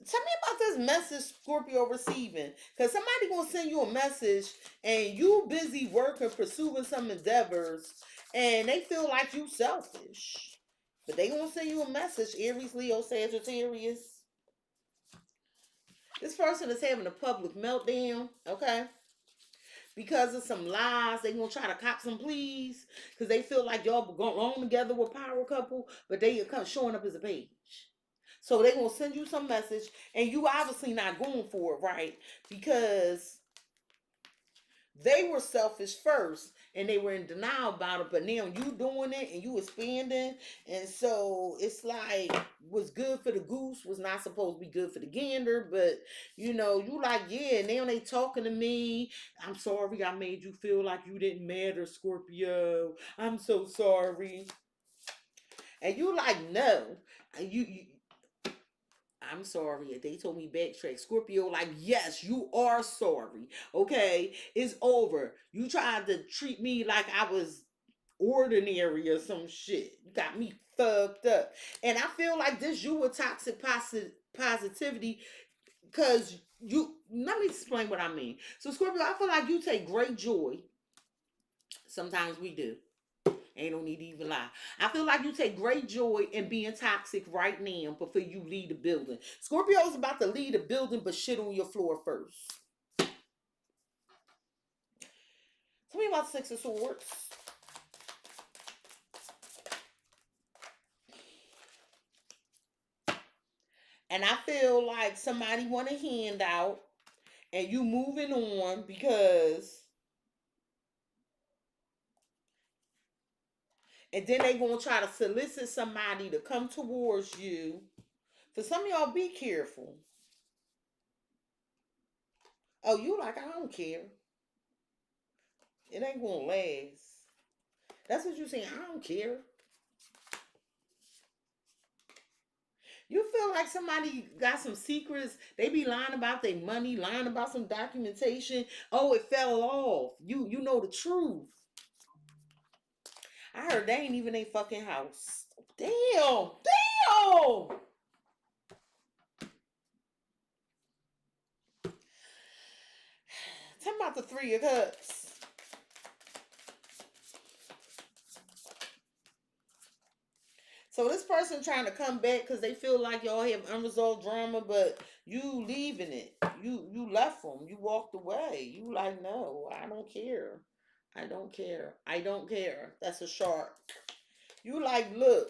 Tell me about this message Scorpio receiving. Because somebody going to send you a message and you busy working, pursuing some endeavors, and they feel like you selfish. But they going to send you a message, Aries, Leo, Sagittarius. This person is having a public meltdown, okay? Because of some lies, they gonna try to cop some pleas because they feel like y'all going on together with power couple, but they are showing up as a page. So they gonna send you some message, and you obviously not going for it, right? Because they were selfish first and they were in denial about it, but now you doing it and you expanding, and so it's like what's good for the goose was not supposed to be good for the gander. But you know, you like, yeah, now they talking to me. I'm sorry I made you feel like you didn't matter, Scorpio. I'm so sorry. And you like, no. You I'm sorry. They told me backtrack. Scorpio, like, yes, you are sorry. Okay, it's over. You tried to treat me like I was ordinary or some shit. You got me fucked up. And I feel like this you with toxic positivity because you, let me explain what I mean. So, Scorpio, I feel like you take great joy. Sometimes we do. Ain't no need to even lie. I feel like you take great joy in being toxic right now before you leave the building. Scorpio's about to leave the building, but shit on your floor first. Tell me about Six of Swords. And I feel like somebody want a handout and you moving on because, and then they gonna try to solicit somebody to come towards you. For some of y'all, be careful. Oh, you like, I don't care. It ain't gonna last. That's what you saying. I don't care. You feel like somebody got some secrets. They be lying about their money, lying about some documentation. Oh, it fell off. You know the truth. I heard they ain't even a fucking house. Damn. Damn. Tell me about the Three of Cups. So this person trying to come back because they feel like y'all have unresolved drama, but you leaving it. You left them. You walked away. You like, no, I don't care. I don't care. I don't care. That's a shark. You like, look,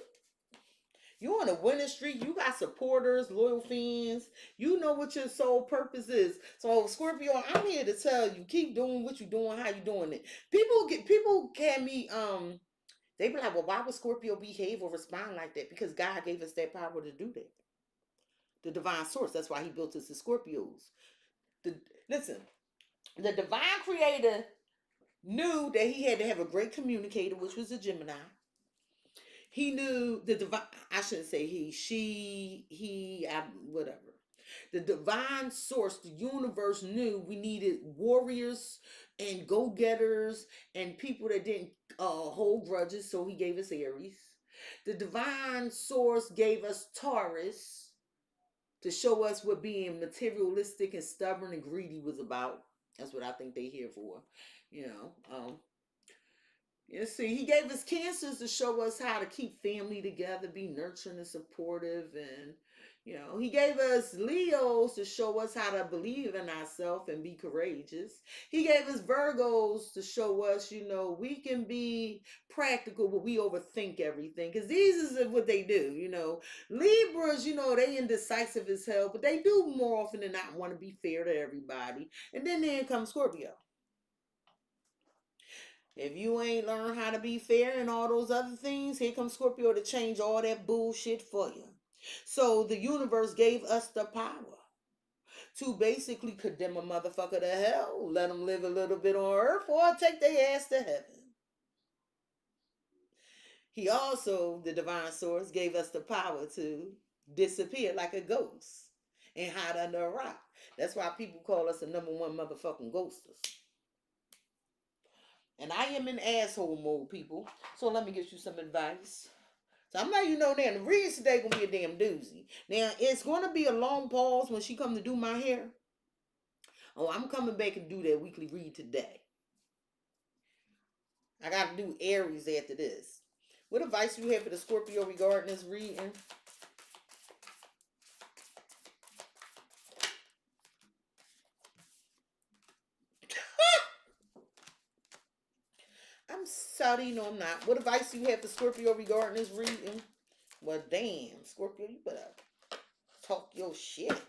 you on a winning streak. You got supporters, loyal fans. You know what your sole purpose is. So Scorpio, I'm here to tell you, keep doing what you're doing, how you doing it. People can be they be like, well, why would Scorpio behave or respond like that? Because God gave us that power to do that. The divine source. That's why he built us as Scorpios. The, listen, the divine creator knew that he had to have a great communicator, which was a Gemini. He knew the divine, I shouldn't say he, she, he, whatever. The divine source, the universe knew we needed warriors and go-getters and people that didn't hold grudges, so he gave us Aries. The divine source gave us Taurus to show us what being materialistic and stubborn and greedy was about. That's what I think they here for. You know, you see, he gave us Cancers to show us how to keep family together, be nurturing and supportive, and you know, he gave us Leos to show us how to believe in ourselves and be courageous. He gave us Virgos to show us, you know, we can be practical, but we overthink everything. Because these is what they do, you know. Libras, you know, they indecisive as hell, but they do more often than not want to be fair to everybody. And then comes Scorpio. If you ain't learned how to be fair and all those other things, here comes Scorpio to change all that bullshit for you. So the universe gave us the power to basically condemn a motherfucker to hell, let them live a little bit on earth, or take their ass to heaven. He also, the divine source, gave us the power to disappear like a ghost and hide under a rock. That's why people call us the number one motherfucking ghosters. And I am in asshole mode, people. So let me get you some advice. So I'm letting you know now, the readings today going to be a damn doozy. Now, it's going to be a long pause when she come to do my hair. Oh, I'm coming back and do that weekly read today. I got to do Aries after this. What advice do you have for the Scorpio regarding this reading? I'm sorry, no, I'm not. What advice do you have for Scorpio regarding this reading? Well, damn, Scorpio, you better talk your shit.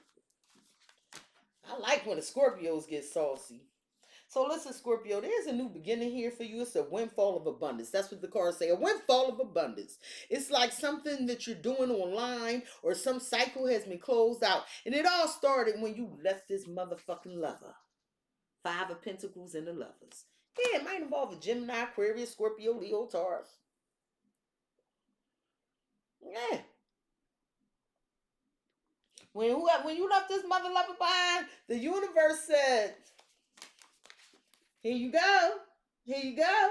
I like when the Scorpios get saucy. So listen, Scorpio, there's a new beginning here for you. It's a windfall of abundance. That's what the cards say. A windfall of abundance. It's like something that you're doing online or some cycle has been closed out. And it all started when you left this motherfucking lover. 5 of Pentacles and the Lovers. Yeah, it might involve a Gemini, Aquarius, Scorpio, Leo, Taurus. Yeah. When you left this mother lover behind, the universe said, here you go. Here you go.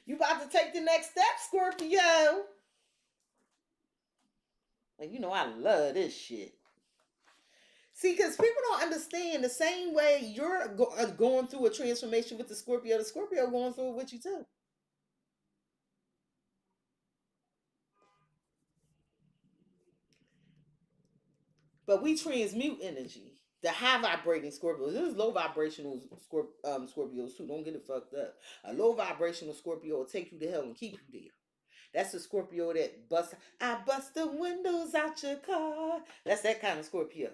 You about to take the next step, Scorpio. And you know I love this shit. See, because people don't understand the same way you're going through a transformation with the Scorpio going through it with you too. But we transmute energy. The high vibrating Scorpios. There's low vibrational Scorpios too. Don't get it fucked up. A low vibrational Scorpio will take you to hell and keep you there. That's the Scorpio that I bust the windows out your car. That's that kind of Scorpio.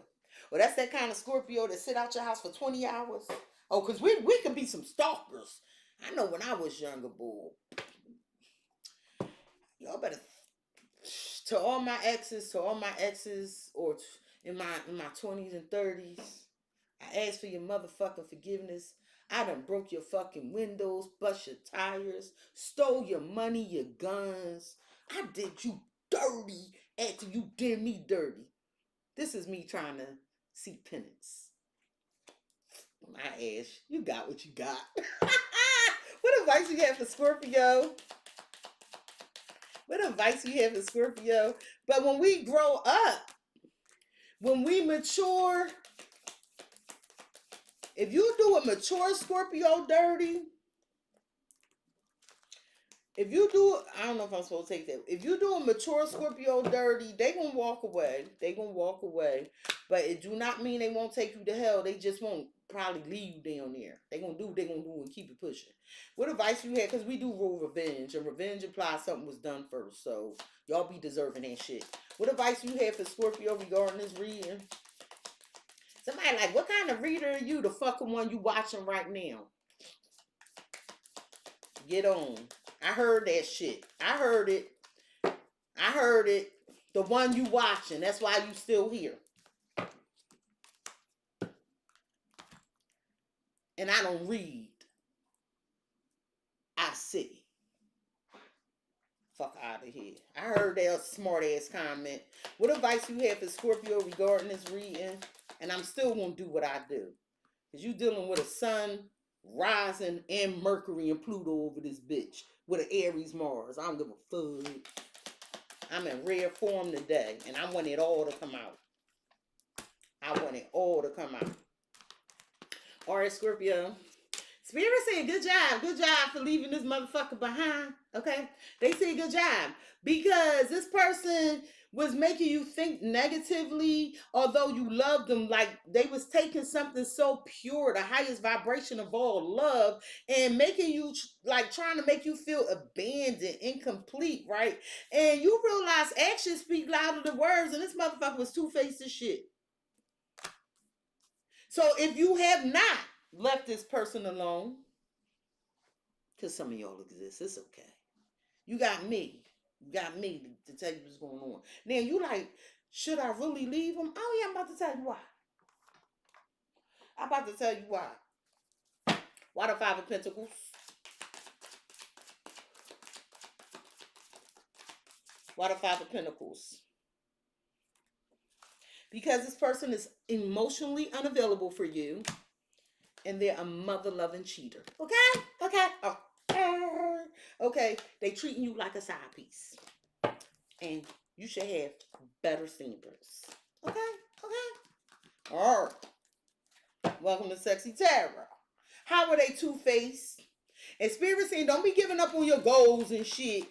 Or that's that kind of Scorpio that sit out your house for 20 hours. Oh, because we could be some stalkers. I know when I was younger, boy. Y'all better, to all my exes, or in my 20s and 30s, I asked for your motherfucking forgiveness. I done broke your fucking windows, bust your tires, stole your money, your guns. I did you dirty after you did me dirty. This is me trying to seek penance. My ass, you got what you got. What advice you have for Scorpio? What advice you have for Scorpio? But when we grow up, when we mature, if you do a mature Scorpio dirty, if you do, I don't know if I'm supposed to take that. If you do a mature Scorpio dirty, they gonna walk away. They gonna walk away. But it do not mean they won't take you to hell. They just won't probably leave you down there. They gonna do what they gonna do and keep it pushing. What advice you had? Because we do rule revenge. And revenge implies something was done first. So y'all be deserving that shit. What advice you had for Scorpio regarding this reading? Somebody like, what kind of reader are you? The fucking one you watching right now. Get on. I heard that shit. I heard it. The one you watching. That's why you still here. And I don't read. I see. Fuck out of here. I heard that smart ass comment. What advice you have for Scorpio regarding this reading? And I'm still gonna do what I do. Because you dealing with a sun rising and Mercury and Pluto over this bitch. With an Aries Mars. I don't give a fuck. I'm in rare form today. And I want it all to come out. Alright, Scorpio. Spirit said good job. Good job for leaving this motherfucker behind. Okay? They said good job. Because this person was making you think negatively, although you loved them. Like they was taking something so pure, the highest vibration of all, love, and making you like trying to make you feel abandoned, incomplete, right? And you realize actions speak louder than words, and this motherfucker was two-faced as shit. So if you have not left this person alone, because some of y'all exist, it's okay. You got me. You got me to tell you what's going on. Now you like, should I really leave him? Oh yeah, I'm about to tell you why. Why the 5 of Pentacles? Why the 5 of Pentacles? Because this person is emotionally unavailable for you. And they're a mother-loving cheater. Okay? Okay, they treating you like a side piece, and you should have better standards. Okay, okay. All right. Welcome to CexxiTarot. How are they two-faced? Experiencing, don't be giving up on your goals and shit.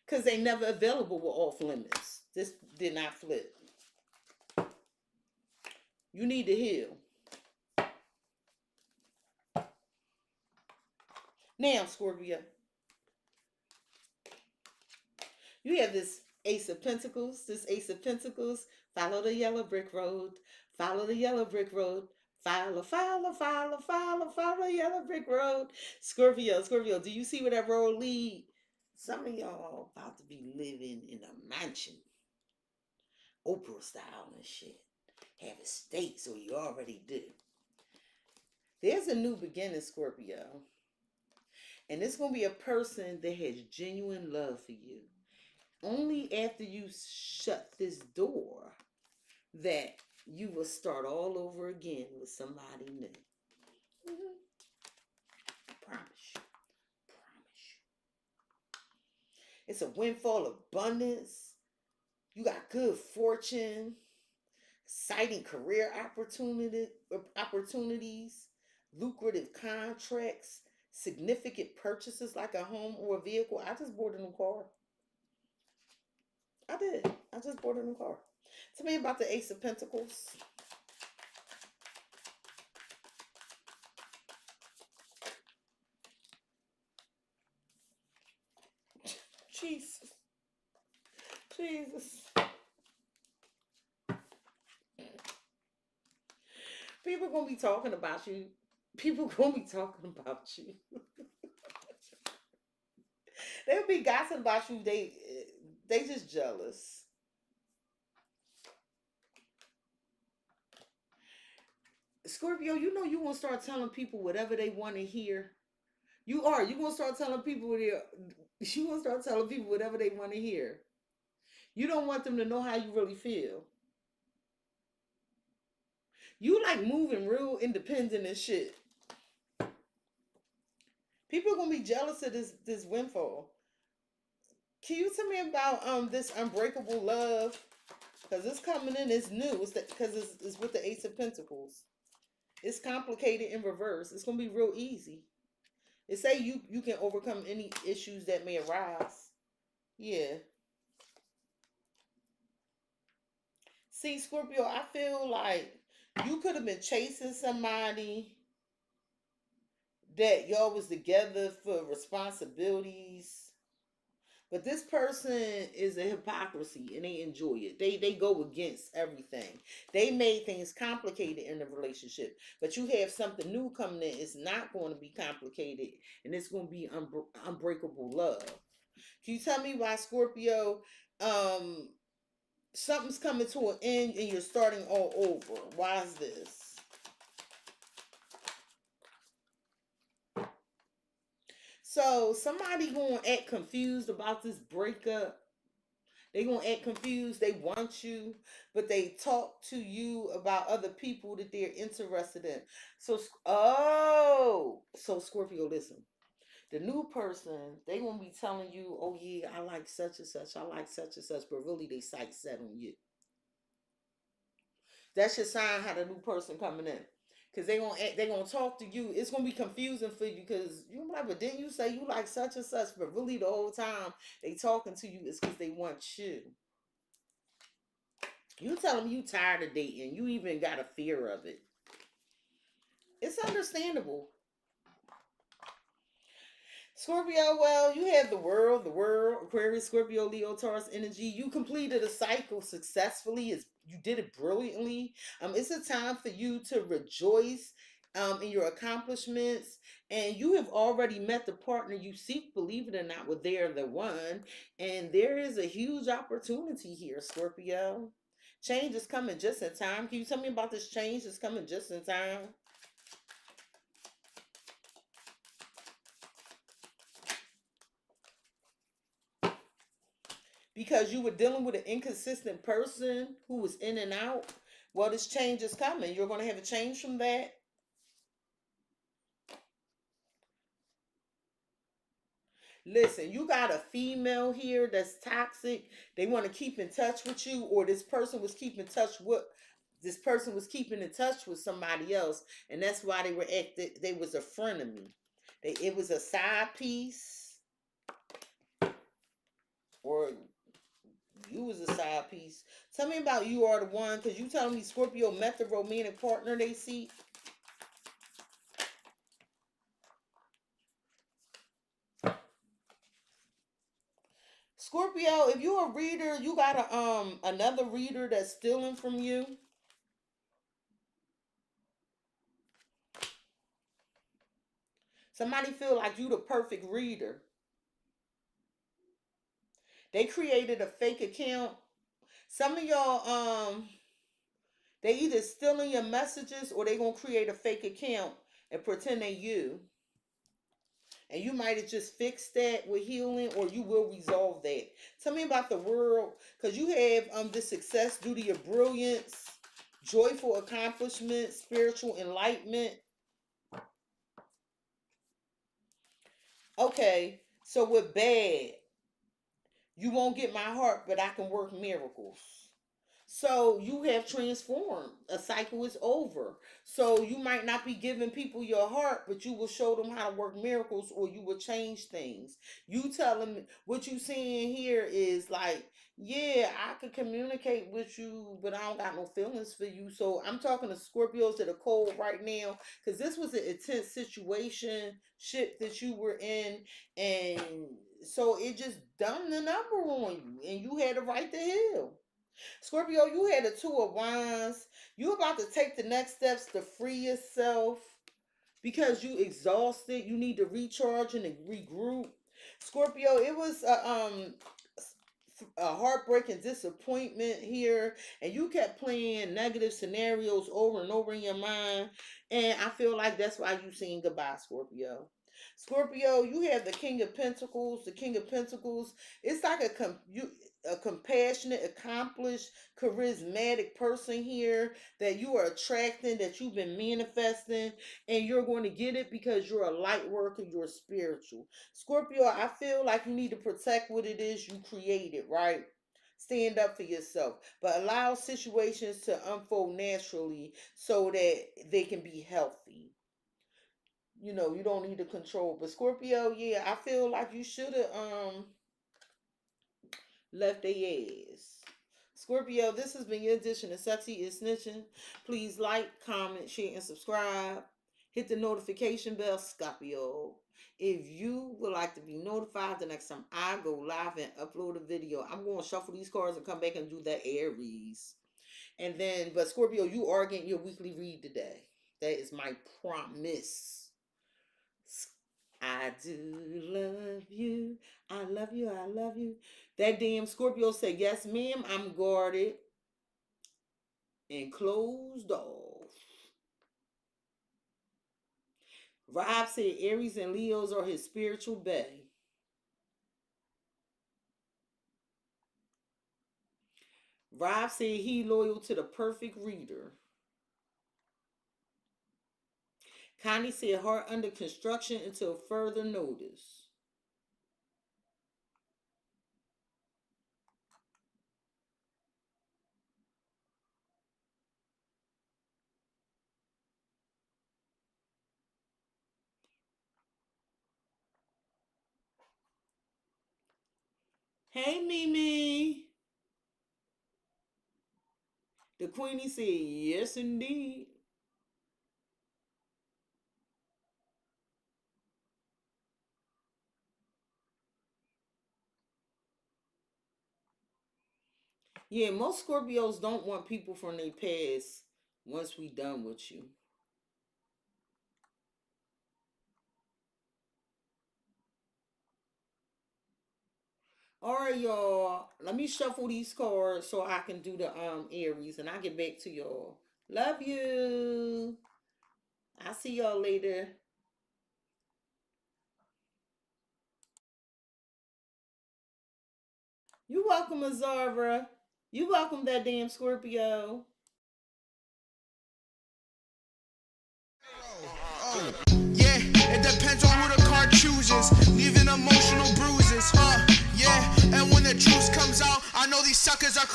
Because they never available with off limits. This did not flip. You need to heal. Now, Scorpio, you have this Ace of Pentacles. This Ace of Pentacles, follow the yellow brick road. Follow the yellow brick road. Follow the yellow brick road. Scorpio, Scorpio, do you see where that road lead? Some of y'all about to be living in a mansion. Oprah style and shit. Have estates, or you already do. There's a new beginning, Scorpio. And it's going to be a person that has genuine love for you. Only after you shut this door that you will start all over again with somebody new. Mm-hmm. Promise you. Promise you. It's a windfall abundance. You got good fortune. Exciting career opportunities. Lucrative contracts. Significant purchases like a home or a vehicle. I just bought a new car. I did. I just bought a new car. Tell me about the Ace of Pentacles. Jesus. Jesus. People gonna be talking about you. People gonna be talking about you. They'll be gossiping about you. They just jealous. Scorpio, you know you gonna start telling people whatever they want to hear. You are. You gonna start telling people you gonna start telling people whatever they want to hear. You don't want them to know how you really feel. You like moving real independent and shit. People are gonna be jealous of this windfall. Can you tell me about this unbreakable love? Because it's coming in, it's new. Because it's with the Ace of Pentacles. It's complicated in reverse. It's gonna be real easy. It say you can overcome any issues that may arise. Yeah. See, Scorpio, I feel like you could have been chasing somebody that y'all was together for responsibilities. But this person is a hypocrisy and they enjoy it. They go against everything. They made things complicated in the relationship. But you have something new coming in. It's not going to be complicated. And it's going to be unbreakable love. Can you tell me why, Scorpio, something's coming to an end and you're starting all over? Why is this? So somebody gonna act confused about this breakup. They gonna act confused. They want you, but they talk to you about other people that they're interested in. So Scorpio, listen. The new person, they gonna be telling you, oh yeah, I like such and such, I like such and such, but really they sight set on you. That should sign how the new person coming in. Cause they gonna talk to you. It's gonna be confusing for you because you like, but didn't you say you like such and such? But really the whole time they talking to you is because they want you. You tell them you tired of dating. You even got a fear of it. It's understandable. Scorpio, well, you have the world, Aquarius, Scorpio, Leo, Taurus energy. You completed a cycle successfully. You did it brilliantly. It's a time for you to rejoice in your accomplishments. And you have already met the partner you seek, believe it or not, well, they're the one. And there is a huge opportunity here, Scorpio. Change is coming just in time. Can you tell me about this change that's coming just in time? Because you were dealing with an inconsistent person who was in and out. Well, this change is coming. You're going to have a change from that. Listen, you got a female here that's toxic. They want to keep in touch with you, or this person was keeping in touch with somebody else, and that's why they was a frenemy. It was a side piece, or you was a side piece. Tell me about you are the one, because you telling me Scorpio met the romantic partner they seek. Scorpio, if you're a reader, you got another reader that's stealing from you. Somebody feel like you the perfect reader. They created a fake account. Some of y'all they either stealing your messages or they gonna create a fake account and pretend they you. And you might have just fixed that with healing, or you will resolve that. Tell me about the world, because you have the success due to your brilliance, joyful accomplishment, spiritual enlightenment. Okay, so with bad, you won't get my heart, but I can work miracles. So you have transformed. A cycle is over. So you might not be giving people your heart, but you will show them how to work miracles, or you will change things. You tell them what you seeing here is like, yeah, I could communicate with you, but I don't got no feelings for you. So I'm talking to Scorpios that are cold right now, because this was an intense situation, shit that you were in, and so it just done the number on you, and you had the right to heal. Scorpio, you had the Two of Wands. You about to take the next steps to free yourself because you exhausted. You need to recharge and regroup. Scorpio, it was a heartbreaking disappointment here, and you kept playing negative scenarios over and over in your mind, and I feel like that's why you saying goodbye, Scorpio. Scorpio, you have the King of Pentacles. The King of Pentacles, it's like a compassionate, accomplished, charismatic person here that you are attracting, that you've been manifesting, and you're going to get it because you're a light worker, you're spiritual. Scorpio, I feel like you need to protect what it is you created, right? Stand up for yourself, but allow situations to unfold naturally so that they can be healthy. You know, you don't need to control. But Scorpio, yeah, I feel like you should have left their ass. Scorpio, this has been your edition of Cexxi is Snitching. Please like, comment, share, and subscribe. Hit the notification bell, Scorpio. If you would like to be notified the next time I go live and upload a video, I'm going to shuffle these cards and come back and do the Aries. And then, but Scorpio, you are getting your weekly read today. That is my promise. I do love you. I love you. I love you. That damn Scorpio said, yes, ma'am, I'm guarded and closed off. Rob said Aries and Leos are his spiritual bae. Rob said he loyal to the perfect reader. Connie said heart under construction until further notice. Hey, Mimi. The Queenie said, yes, indeed. Yeah, most Scorpios don't want people from their past once we done with you. All right, y'all. Let me shuffle these cards so I can do the Aries, and I'll get back to y'all. Love you. I'll see y'all later. You welcome, Azara. You welcome that damn Scorpio. Yeah, it depends on who the card chooses. Leaving emotional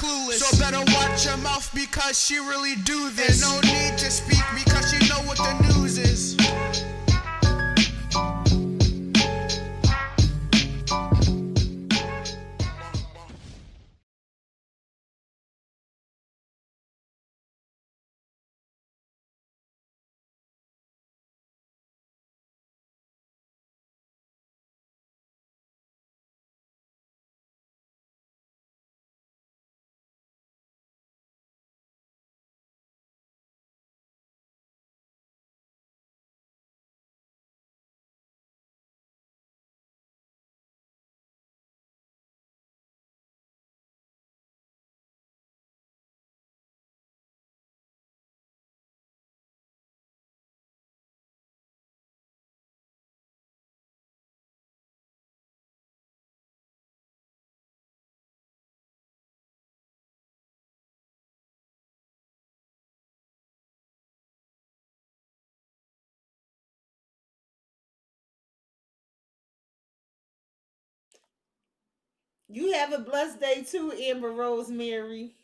clueless. So better watch your mouth because she really do this. And no need to speak because she know what the news is. You have a blessed day too, Amber Rosemary.